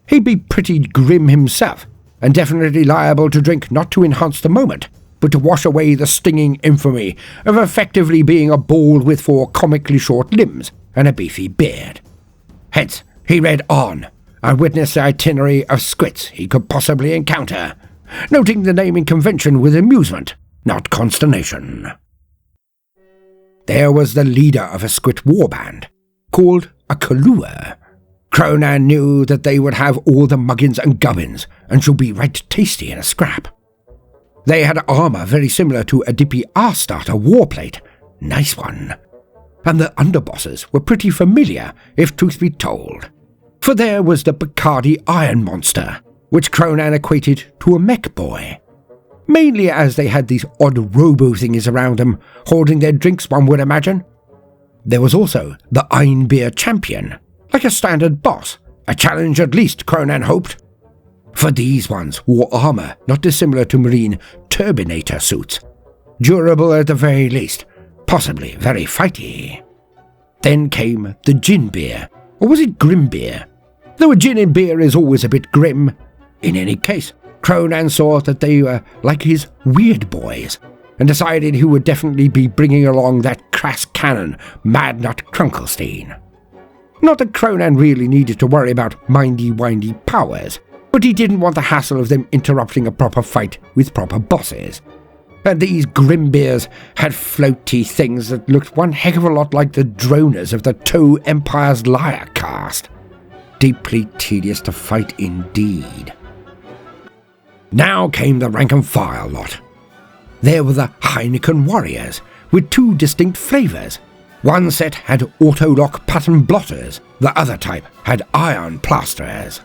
he'd be pretty grim himself, and definitely liable to drink not to enhance the moment, but to wash away the stinging infamy of effectively being a bald with 4 comically short limbs and a beefy beard. Hence, he read on, and witnessed the itinerary of squits he could possibly encounter, noting the naming convention with amusement, not consternation. There was the leader of a squit warband, called a Kahlua. Kronan knew that they would have all the muggins and gubbins, and should be right tasty in a scrap. They had armour very similar to Adipi Arse warplate, nice one. And the underbosses were pretty familiar, if truth be told. For there was the Bacardi Iron Monster, which Kronan equated to a mech boy. Mainly as they had these odd robo-thingies around them, holding their drinks, one would imagine. There was also the Einbeer Champion, like a standard boss, a challenge at least, Kronan hoped. For these ones wore armour not dissimilar to marine turbinator suits, durable at the very least, possibly very fighty. Then came the gin beer, or was it grim beer? Though a gin in beer is always a bit grim. In any case, Kronan saw that they were like his weird boys, and decided he would definitely be bringing along that crass cannon, Madnut Krunkelstein. Not that Kronan really needed to worry about mindy-windy powers, but he didn't want the hassle of them interrupting a proper fight with proper bosses. And these Grimbeers had floaty things that looked one heck of a lot like the droners of the Toe Empire's Liar cast. Deeply tedious to fight indeed. Now came the rank-and-file lot. There were the Heineken Warriors, with 2 distinct flavours. One set had auto-lock pattern blotters, the other type had iron plasterers.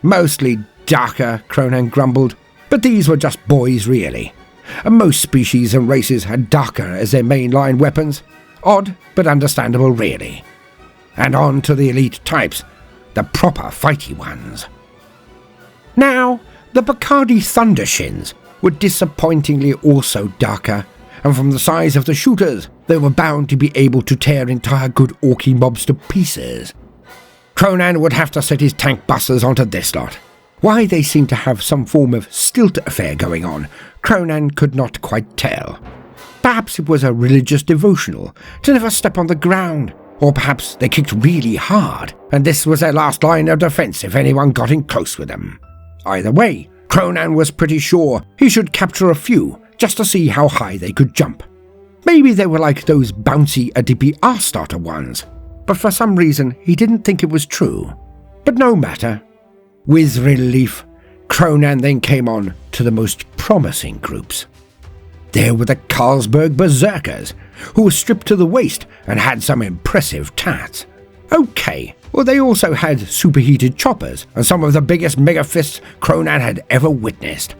Mostly darker, Kronan grumbled, but these were just boys really. And most species and races had darker as their mainline weapons. Odd, but understandable really. And on to the elite types, the proper fighty ones. Now, the Bacardi Thundershins were disappointingly also darker, and from the size of the shooters, they were bound to be able to tear entire good orky mobs to pieces. Kronan would have to set his tank busters onto this lot. Why they seemed to have some form of stilt affair going on, Kronan could not quite tell. Perhaps it was a religious devotional, to never step on the ground, or perhaps they kicked really hard, and this was their last line of defence if anyone got in close with them. Either way, Kronan was pretty sure he should capture a few, just to see how high they could jump. Maybe they were like those bouncy Adipi Arse ones, but for some reason he didn't think it was true. But no matter. With relief, Kronan then came on to the most promising groups. There were the Carlsberg Berserkers, who were stripped to the waist and had some impressive tats. Okay, well they also had superheated choppers and some of the biggest mega fists Kronan had ever witnessed.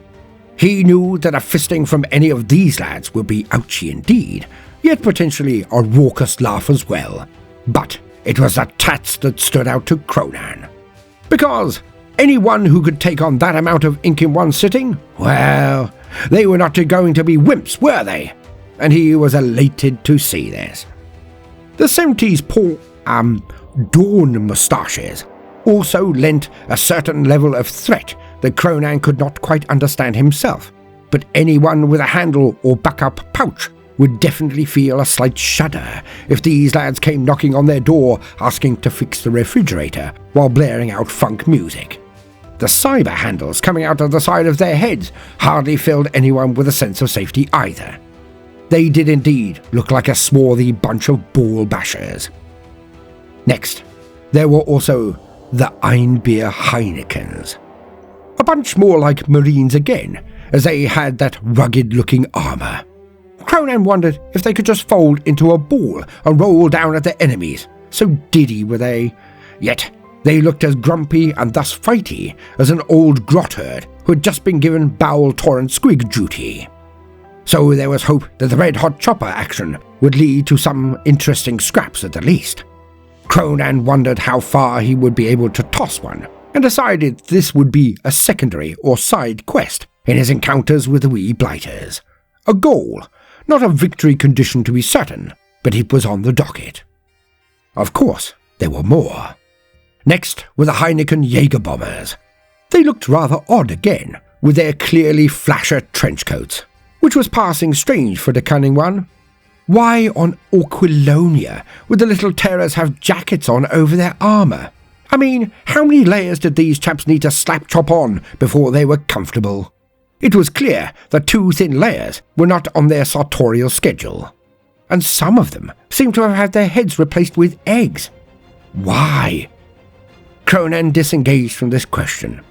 He knew that a fisting from any of these lads would be ouchy indeed, yet potentially a raucous laugh as well. But it was the tats that stood out to Kronan. Because anyone who could take on that amount of ink in one sitting, well, they were not going to be wimps, were they? And he was elated to see this. The 70s dawn moustaches also lent a certain level of threat that Kronan could not quite understand himself, but anyone with a handle or backup pouch would definitely feel a slight shudder if these lads came knocking on their door asking to fix the refrigerator while blaring out funk music. The cyber handles coming out of the side of their heads hardly filled anyone with a sense of safety either. They did indeed look like a swarthy bunch of ball bashers. Next, there were also the Einbeer Heinekens. A bunch more like Marines again, as they had that rugged-looking armour. Kronan wondered if they could just fold into a ball and roll down at their enemies, so diddy were they. Yet they looked as grumpy and thus fighty as an old grot herd who had just been given bowel torrent squig duty. So there was hope that the red-hot chopper action would lead to some interesting scraps at the least. Kronan wondered how far he would be able to toss one, and decided this would be a secondary or side quest in his encounters with the wee blighters. A goal, not a victory condition to be certain, but it was on the docket. Of course, there were more. Next were the Heineken Jaeger bombers. They looked rather odd again, with their clearly flasher trench coats, which was passing strange for the cunning one. Why on Orquilonia would the little terrors have jackets on over their armour? I mean, how many layers did these chaps need to slap-chop on before they were comfortable? It was clear that 2 thin layers were not on their sartorial schedule, and some of them seemed to have had their heads replaced with eggs. Why? Kronan disengaged from this question.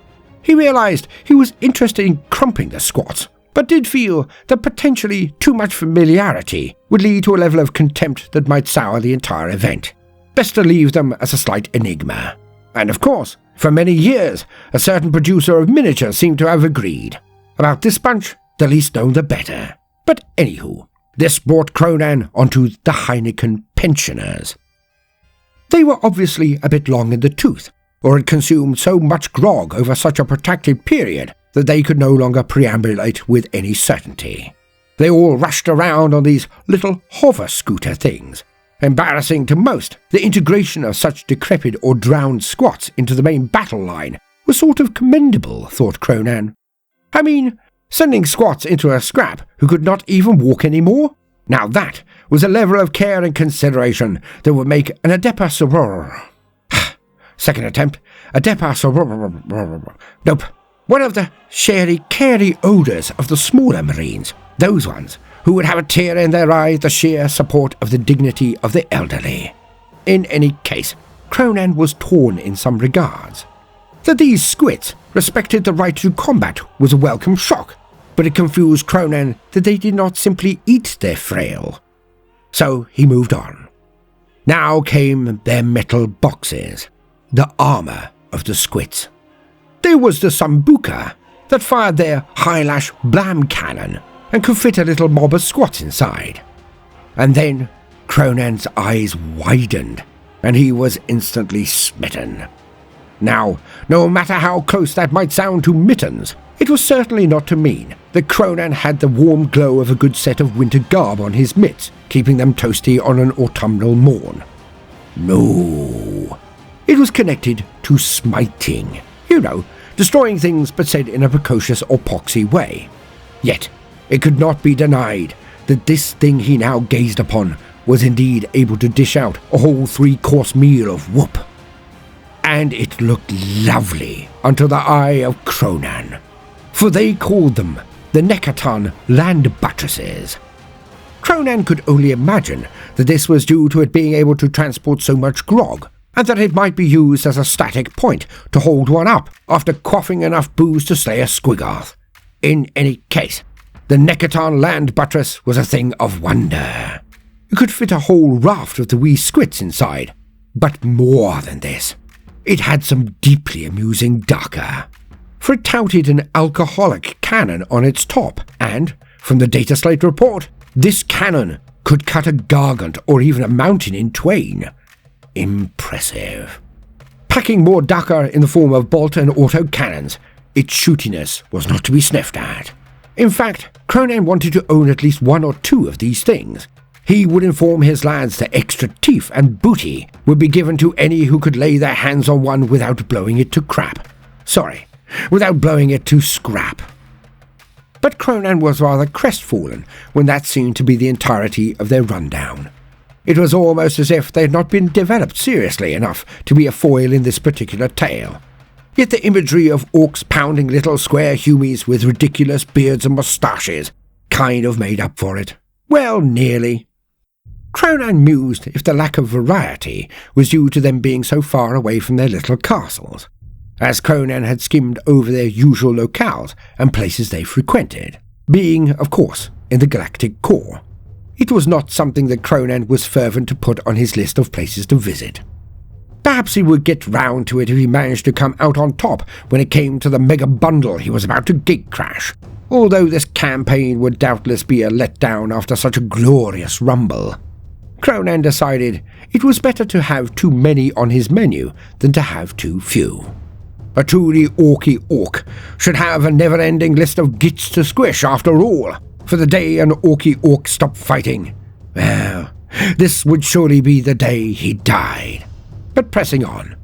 He realized he was interested in crumping the squats, but did feel that potentially too much familiarity would lead to a level of contempt that might sour the entire event. Best to leave them as a slight enigma. And of course, for many years, a certain producer of miniatures seemed to have agreed. About this bunch, the least known the better. But anywho, this brought Kronan onto the Heineken pensioners. They were obviously a bit long in the tooth, or had consumed so much grog over such a protracted period that they could no longer perambulate with any certainty. They all rushed around on these little hover scooter things. Embarrassing to most, the integration of such decrepit or drowned squats into the main battle line was sort of commendable, thought Kronan. I mean, sending squats into a scrap who could not even walk anymore? Now that was a level of care and consideration that would make an Adipi Arse. Second attempt, Adipi Arse. Nope. One of the sherry-carry odours of the smaller marines, those ones who would have a tear in their eye at the sheer support of the dignity of the elderly. In any case, Kronan was torn in some regards. That these squits respected the right to combat was a welcome shock, but it confused Kronan that they did not simply eat their frail. So he moved on. Now came their metal boxes, the armour of the squits. There was the Sambuca that fired their high-lash blam cannon and could fit a little mob of squats inside. And then Kronan's eyes widened, and he was instantly smitten. Now, no matter how close that might sound to mittens, it was certainly not to mean that Kronan had the warm glow of a good set of winter garb on his mitts, keeping them toasty on an autumnal morn. No. It was connected to smiting. You know, destroying things but said in a precocious or poxy way. Yet, it could not be denied that this thing he now gazed upon was indeed able to dish out a whole 3-course meal of whoop. And it looked lovely unto the eye of Kronan, for they called them the Nekatan land buttresses. Kronan could only imagine that this was due to it being able to transport so much grog, and that it might be used as a static point to hold one up after quaffing enough booze to slay a squiggoth. In any case, the Nekatan land buttress was a thing of wonder. It could fit a whole raft of the wee squits inside, but more than this, it had some deeply amusing darker. For it touted an alcoholic cannon on its top, and, from the data slate report, this cannon could cut a gargant or even a mountain in twain. Impressive. Packing more ducker in the form of bolt and auto cannons, its shootiness was not to be sniffed at. In fact, Kronan wanted to own at least 1 or 2 of these things. He would inform his lads that extra teeth and booty would be given to any who could lay their hands on one without blowing it to crap. Sorry, without blowing it to scrap. But Kronan was rather crestfallen when that seemed to be the entirety of their rundown. It was almost as if they had not been developed seriously enough to be a foil in this particular tale. Yet the imagery of orcs pounding little square humies with ridiculous beards and moustaches kind of made up for it. Well, nearly. Kronan mused if the lack of variety was due to them being so far away from their little castles, as Kronan had skimmed over their usual locales and places they frequented, being, of course, in the galactic core. It was not something that Kronan was fervent to put on his list of places to visit. Perhaps he would get round to it if he managed to come out on top when it came to the mega bundle he was about to gate-crash, although this campaign would doubtless be a letdown after such a glorious rumble. Kronan decided it was better to have too many on his menu than to have too few. A truly orky orc should have a never-ending list of gits to squish after all, for the day an orc stopped fighting. Well, this would surely be the day he died. But pressing on.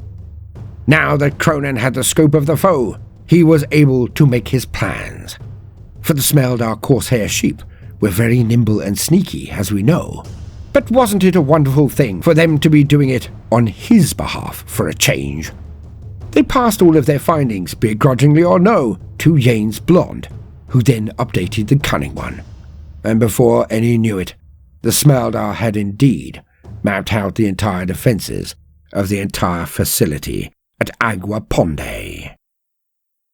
Now that Kronan had the scope of the foe, he was able to make his plans. For the Smeldar corsair sheep were very nimble and sneaky, as we know. But wasn't it a wonderful thing for them to be doing it on his behalf for a change? They passed all of their findings, begrudgingly or no, to James Blonde, who then updated the Cunning One. And before any knew it, the Smeldar had indeed mapped out the entire defences of the entire facility at Agua Ponde.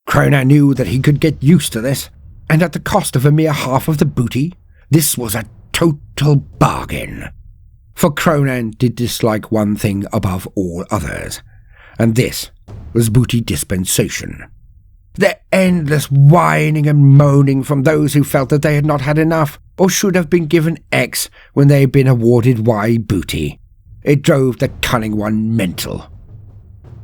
Kronan knew that he could get used to this, and at the cost of a mere half of the booty, this was a total bargain. For Kronan did dislike one thing above all others, and this was booty dispensation. The endless whining and moaning from those who felt that they had not had enough, or should have been given X when they had been awarded Y booty. It drove the Cunning One mental.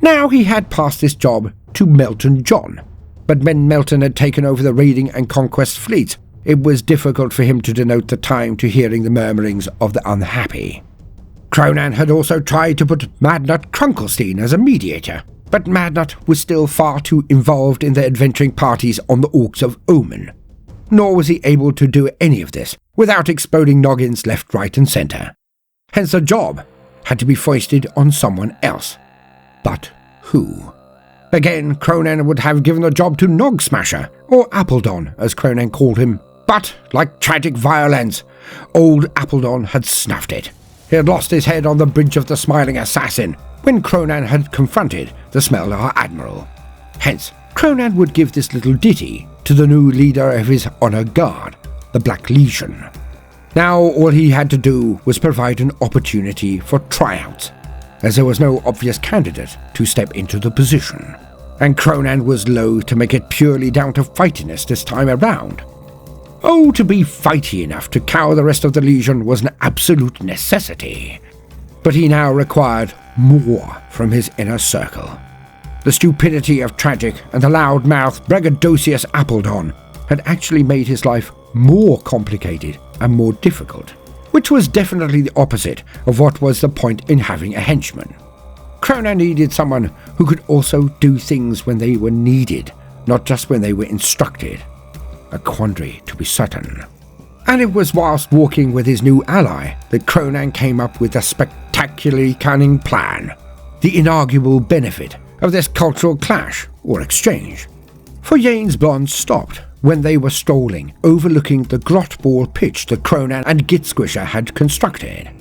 Now he had passed this job to Melton John, but when Melton had taken over the raiding and conquest fleet, it was difficult for him to denote the time to hearing the murmurings of the unhappy. Kronan had also tried to put Madnut Krunkelstein as a mediator, but Madnut was still far too involved in the adventuring parties on the Orcs of Omen. Nor was he able to do any of this without exploding noggins left, right and centre. Hence the job had to be foisted on someone else. But who? Again, Kronan would have given the job to Nog Smasher, or Appledon as Kronan called him. But, like tragic violence, old Appledon had snuffed it. He had lost his head on the bridge of the Smiling Assassin when Kronan had confronted the Smeldar Admiral. Hence, Kronan would give this little ditty to the new leader of his Honour Guard, the Black Legion. Now all he had to do was provide an opportunity for tryouts, as there was no obvious candidate to step into the position, and Kronan was loath to make it purely down to fightiness this time around. Oh, to be fighty enough to cow the rest of the Legion was an absolute necessity. But he now required more from his inner circle. The stupidity of Tragic and the loud-mouthed, braggadocious Appledon had actually made his life more complicated and more difficult, which was definitely the opposite of what was the point in having a henchman. Kronan needed someone who could also do things when they were needed, not just when they were instructed. A quandary, to be certain. And it was whilst walking with his new ally that Kronan came up with a spectacularly cunning plan, the inarguable benefit of this cultural clash or exchange. For James Blonde stopped when they were strolling, overlooking the grot ball pitch that Kronan and Gitsquisher had constructed.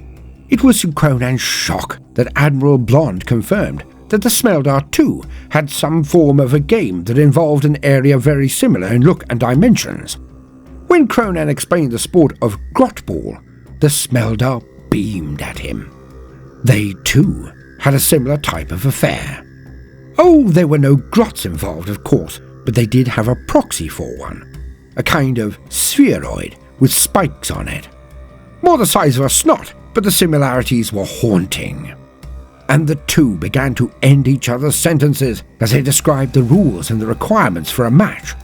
It was to Kronan's shock that Admiral Blonde confirmed that the Smeldar too had some form of a game that involved an area very similar in look and dimensions. When Kronan explained the sport of grot ball, the Smeldar beamed at him. They too had a similar type of affair. Oh, there were no grots involved, of course, but they did have a proxy for one, a kind of spheroid with spikes on it. More the size of a snot, but the similarities were haunting. And the two began to end each other's sentences as they described the rules and the requirements for a match.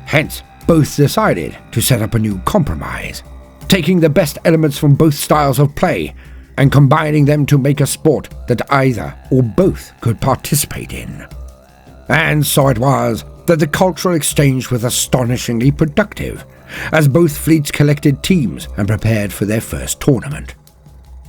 Hence, both decided to set up a new compromise, taking the best elements from both styles of play and combining them to make a sport that either or both could participate in. And so it was that the cultural exchange was astonishingly productive, as both fleets collected teams and prepared for their first tournament.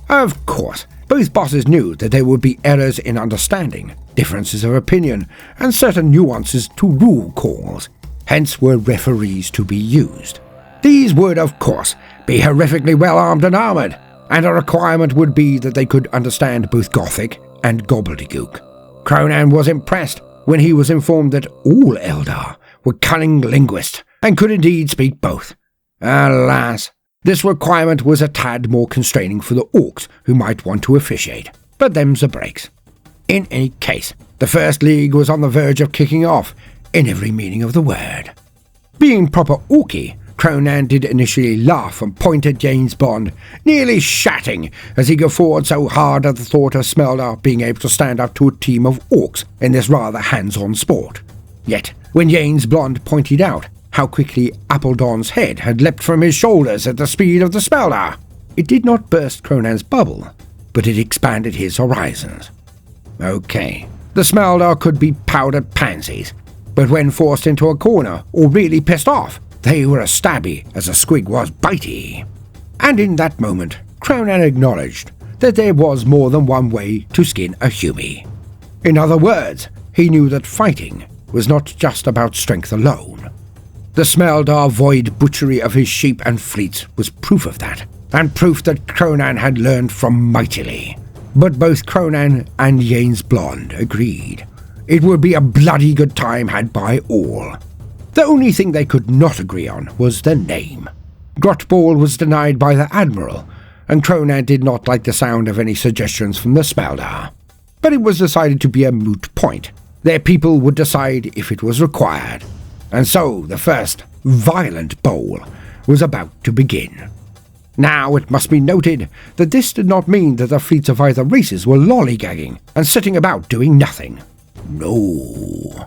Of course, both bosses knew that there would be errors in understanding, differences of opinion, and certain nuances to rule calls, hence were referees to be used. These would, of course, be horrifically well-armed and armoured, and a requirement would be that they could understand both Gothic and gobbledygook. Kronan was impressed when he was informed that all Eldar were cunning linguists and could indeed speak both. Alas, this requirement was a tad more constraining for the Orcs who might want to officiate, but them's the breaks. In any case, the First League was on the verge of kicking off, in every meaning of the word. Being proper Orky, Kronan did initially laugh and point at James Bond, nearly shatting as he guffawed so hard at the thought of Smeldar being able to stand up to a team of Orcs in this rather hands-on sport. Yet, when James Blonde pointed out how quickly Appledorn's head had leapt from his shoulders at the speed of the Smeldar. It did not burst Kronan's bubble, but it expanded his horizons. Okay, the Smeldar could be powdered pansies, but when forced into a corner or really pissed off, they were as stabby as a squig was bitey. And in that moment, Kronan acknowledged that there was more than one way to skin a humie. In other words, he knew that fighting was not just about strength alone. The Smeldar void butchery of his sheep and fleets was proof of that, and proof that Kronan had learned from mightily. But both Kronan and James Blonde agreed. It would be a bloody good time had by all. The only thing they could not agree on was the name. Grotball was denied by the Admiral, and Kronan did not like the sound of any suggestions from the Smeldar. But it was decided to be a moot point. Their people would decide if it was required. And so the first violent bowl was about to begin. Now it must be noted that this did not mean that the fleets of either races were lollygagging and sitting about doing nothing. No.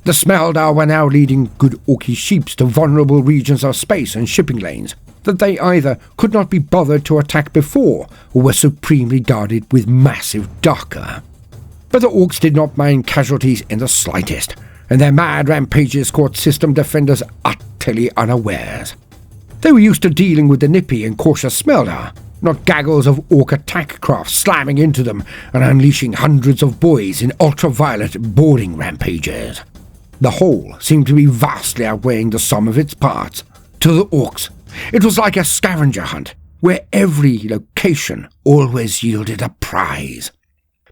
The Smeldar were now leading good Orky sheeps to vulnerable regions of space and shipping lanes that they either could not be bothered to attack before or were supremely guarded with massive Darker. But the Orcs did not mind casualties in the slightest, and their mad rampages caught system defenders utterly unawares. They were used to dealing with the nippy and cautious Smeldar, not gaggles of Orc attack craft slamming into them and unleashing hundreds of boys in ultraviolet boarding rampages. The whole seemed to be vastly outweighing the sum of its parts. To the Orcs, it was like a scavenger hunt, where every location always yielded a prize.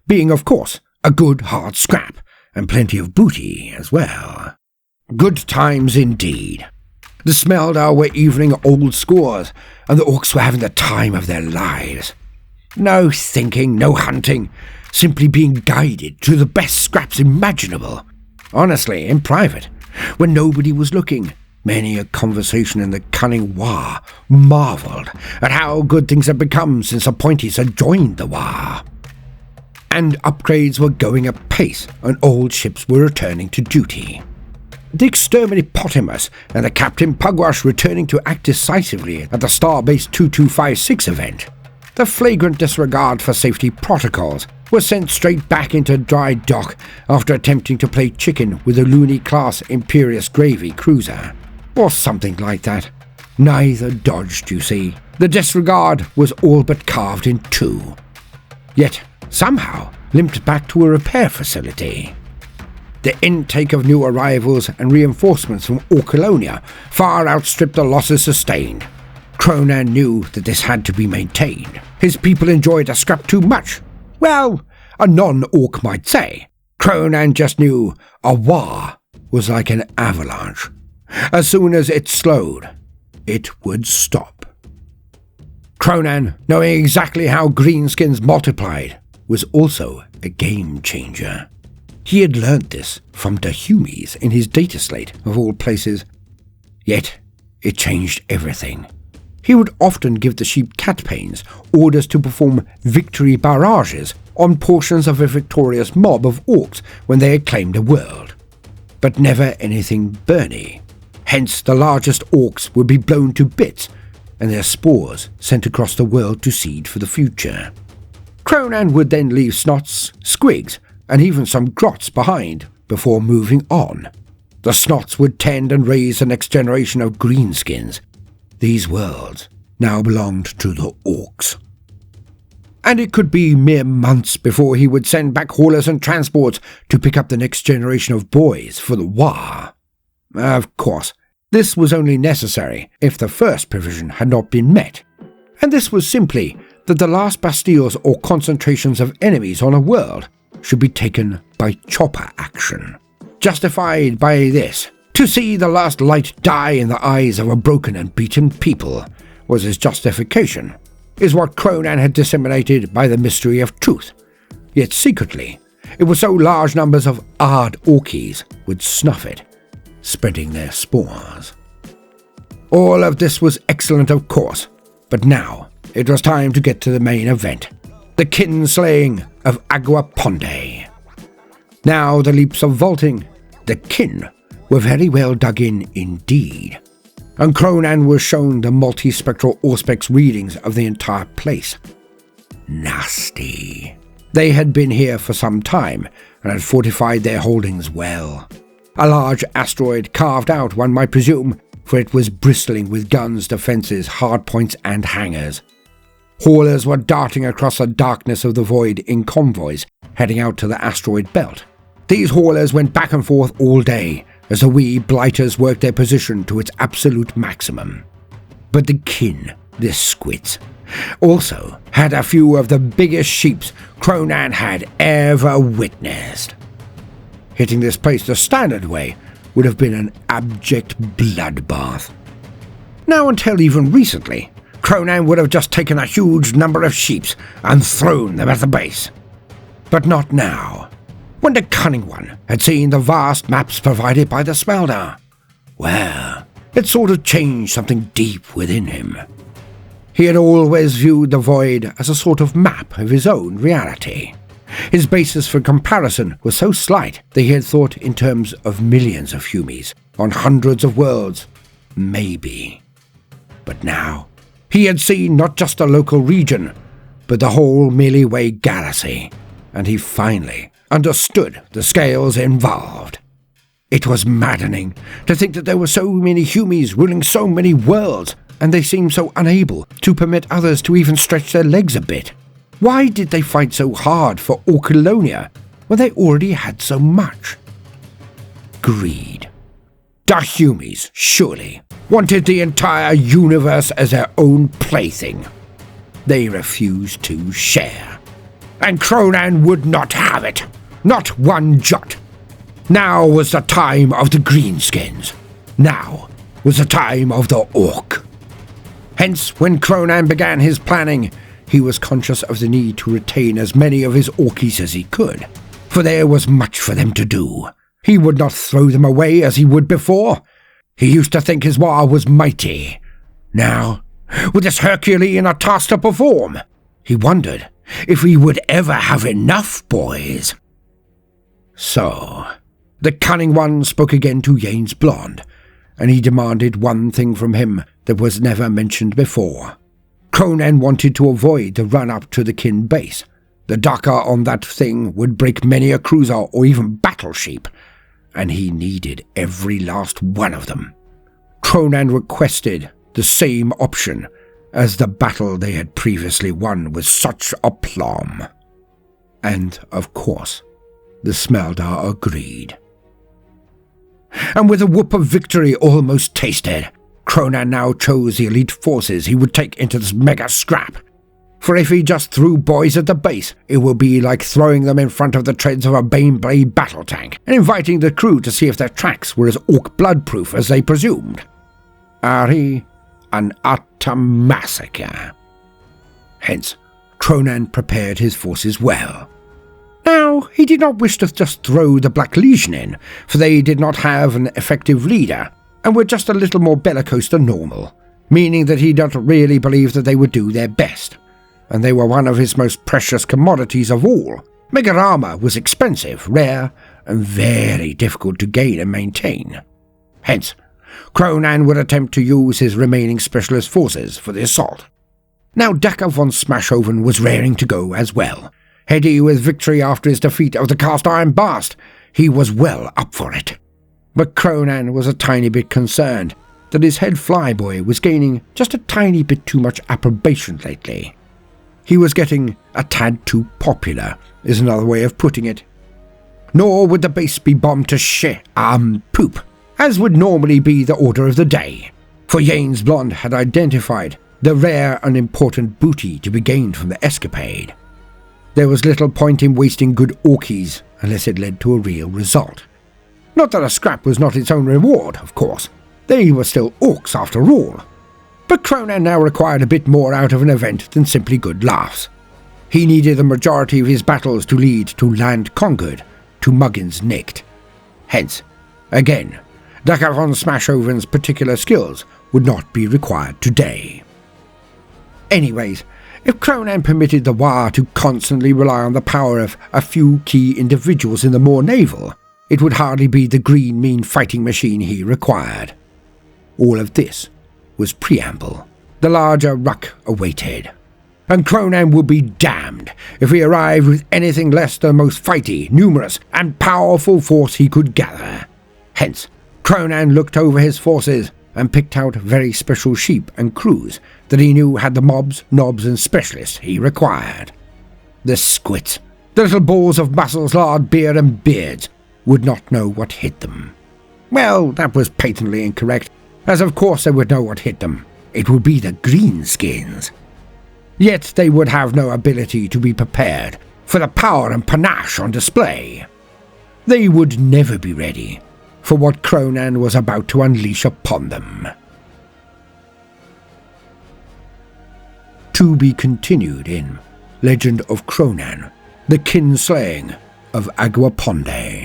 Being, of course, a good hard scrap, and plenty of booty as well. Good times indeed. The Smeldar were evening old scores, and the Orcs were having the time of their lives. No thinking, no hunting, simply being guided to the best scraps imaginable. Honestly, in private, when nobody was looking, many a conversation in the cunning Waaagh marvelled at how good things had become since appointees had joined the Waaagh. And upgrades were going apace, and old ships were returning to duty. The Exterminipotamus and the Captain Pugwash returning to act decisively at the Starbase 2256 event. The flagrant disregard for safety protocols was sent straight back into dry dock after attempting to play chicken with a Looney-class Imperious Gravy cruiser, or something like that. Neither dodged, you see. The disregard was all but carved in two. Yet, somehow, limped back to a repair facility. The intake of new arrivals and reinforcements from Orcalonia far outstripped the losses sustained. Kronan knew that this had to be maintained. His people enjoyed a scrap too much. Well, a non-Orc might say. Kronan just knew a Waaagh was like an avalanche. As soon as it slowed, it would stop. Kronan, knowing exactly how greenskins multiplied, was also a game changer. He had learnt this from the Humies in his data slate, of all places. Yet, it changed everything. He would often give the sheep Catpains orders to perform victory barrages on portions of a victorious mob of Orcs when they had claimed a world. But never anything burny. Hence the largest Orcs would be blown to bits, and their spores sent across the world to seed for the future. Kronan would then leave Snots, Squigs, and even some Grots behind before moving on. The Snots would tend and raise the next generation of greenskins. These worlds now belonged to the Orcs. And it could be mere months before he would send back haulers and transports to pick up the next generation of boys for the Waaagh. Of course, this was only necessary if the first provision had not been met, and this was simply that the last bastilles or concentrations of enemies on a world should be taken by chopper action. Justified by this, to see the last light die in the eyes of a broken and beaten people was his justification, is what Kronan had disseminated by the mystery of truth. Yet secretly, it was so large numbers of Ard Orkies would snuff it, spreading their spores. All of this was excellent, of course, but now it was time to get to the main event, the kin-slaying of Agua Ponde. Now the leaps of vaulting, the kin were very well dug in indeed, and Kronan was shown the multispectral Auspex readings of the entire place. Nasty. They had been here for some time and had fortified their holdings well. A large asteroid carved out, one might presume, for it was bristling with guns, defences, hardpoints and hangars. Haulers were darting across the darkness of the void in convoys, heading out to the asteroid belt. These haulers went back and forth all day, as the wee blighters worked their position to its absolute maximum. But the kin, the squits, also had a few of the biggest sheeps Kronan had ever witnessed. Hitting this place the standard way would have been an abject bloodbath. Now, until even recently, Kronan would have just taken a huge number of sheeps and thrown them at the base. But not now, when the Cunning One had seen the vast maps provided by the Smelter. Well, it sort of changed something deep within him. He had always viewed the void as a sort of map of his own reality. His basis for comparison was so slight that he had thought in terms of millions of humies, on hundreds of worlds, maybe. But now, he had seen not just a local region, but the whole Milky Way galaxy, and he finally understood the scales involved. It was maddening to think that there were so many humies ruling so many worlds, and they seemed so unable to permit others to even stretch their legs a bit. Why did they fight so hard for Orcolonia when they already had so much? Greed. The humies, surely, wanted the entire universe as their own plaything. They refused to share. And Kronan would not have it. Not one jot. Now was the time of the greenskins. Now was the time of the orc. Hence, when Kronan began his planning, he was conscious of the need to retain as many of his orkies as he could, for there was much for them to do. He would not throw them away as he would before. He used to think his Waaagh was mighty. Now, with this Herculean a task to perform, he wondered if he would ever have enough boys. So, the Cunning One spoke again to Yane's Blonde, and he demanded one thing from him that was never mentioned before. Kronan wanted to avoid the run-up to the kin base. The Dakar on that thing would break many a cruiser or even battleship, and he needed every last one of them. Kronan requested the same option as the battle they had previously won with such aplomb. And, of course, the Smelter agreed. And with a whoop of victory almost tasted, Kronan now chose the elite forces he would take into this mega scrap. For if he just threw boys at the base, it would be like throwing them in front of the treads of a Baneblade battle tank and inviting the crew to see if their tracks were as orc blood-proof as they presumed. Ari, an utter massacre. Hence, Kronan prepared his forces well. Now, he did not wish to just throw the Black Legion in, for they did not have an effective leader, and were just a little more bellicose than normal, meaning that he did not really believe that they would do their best, and they were one of his most precious commodities of all. Mega armor was expensive, rare, and very difficult to gain and maintain. Hence, Kronan would attempt to use his remaining specialist forces for the assault. Now Dakar von Smashoven was raring to go as well. Heady with victory after his defeat of the cast iron Bast, he was well up for it. But Kronan was a tiny bit concerned that his head flyboy was gaining just a tiny bit too much approbation lately. He was getting a tad too popular, is another way of putting it. Nor would the base be bombed to poop, as would normally be the order of the day, for Yane's Blonde had identified the rare and important booty to be gained from the escapade. There was little point in wasting good orkies unless it led to a real result. Not that a scrap was not its own reward, of course. They were still orcs after all. But Kronan now required a bit more out of an event than simply good laughs. He needed the majority of his battles to lead to land conquered, to Muggins nicked. Hence, again, Dakar von Smashoven's particular skills would not be required today. Anyways, if Kronan permitted the Waaagh to constantly rely on the power of a few key individuals in the more naval, it would hardly be the green mean fighting machine he required. All of this was preamble. The larger ruck awaited. And Kronan would be damned if he arrived with anything less than the most fighty, numerous, and powerful force he could gather. Hence, Kronan looked over his forces and picked out very special sheep and crews that he knew had the mobs, knobs, and specialists he required. The squits, the little balls of muscles, lard, beard, and beards, would not know what hit them. Well, that was patently incorrect, as of course they would know what hit them. It would be the greenskins. Yet they would have no ability to be prepared for the power and panache on display. They would never be ready for what Kronan was about to unleash upon them. To be continued in Legend of Kronan, the kinslaying of Aguaponde.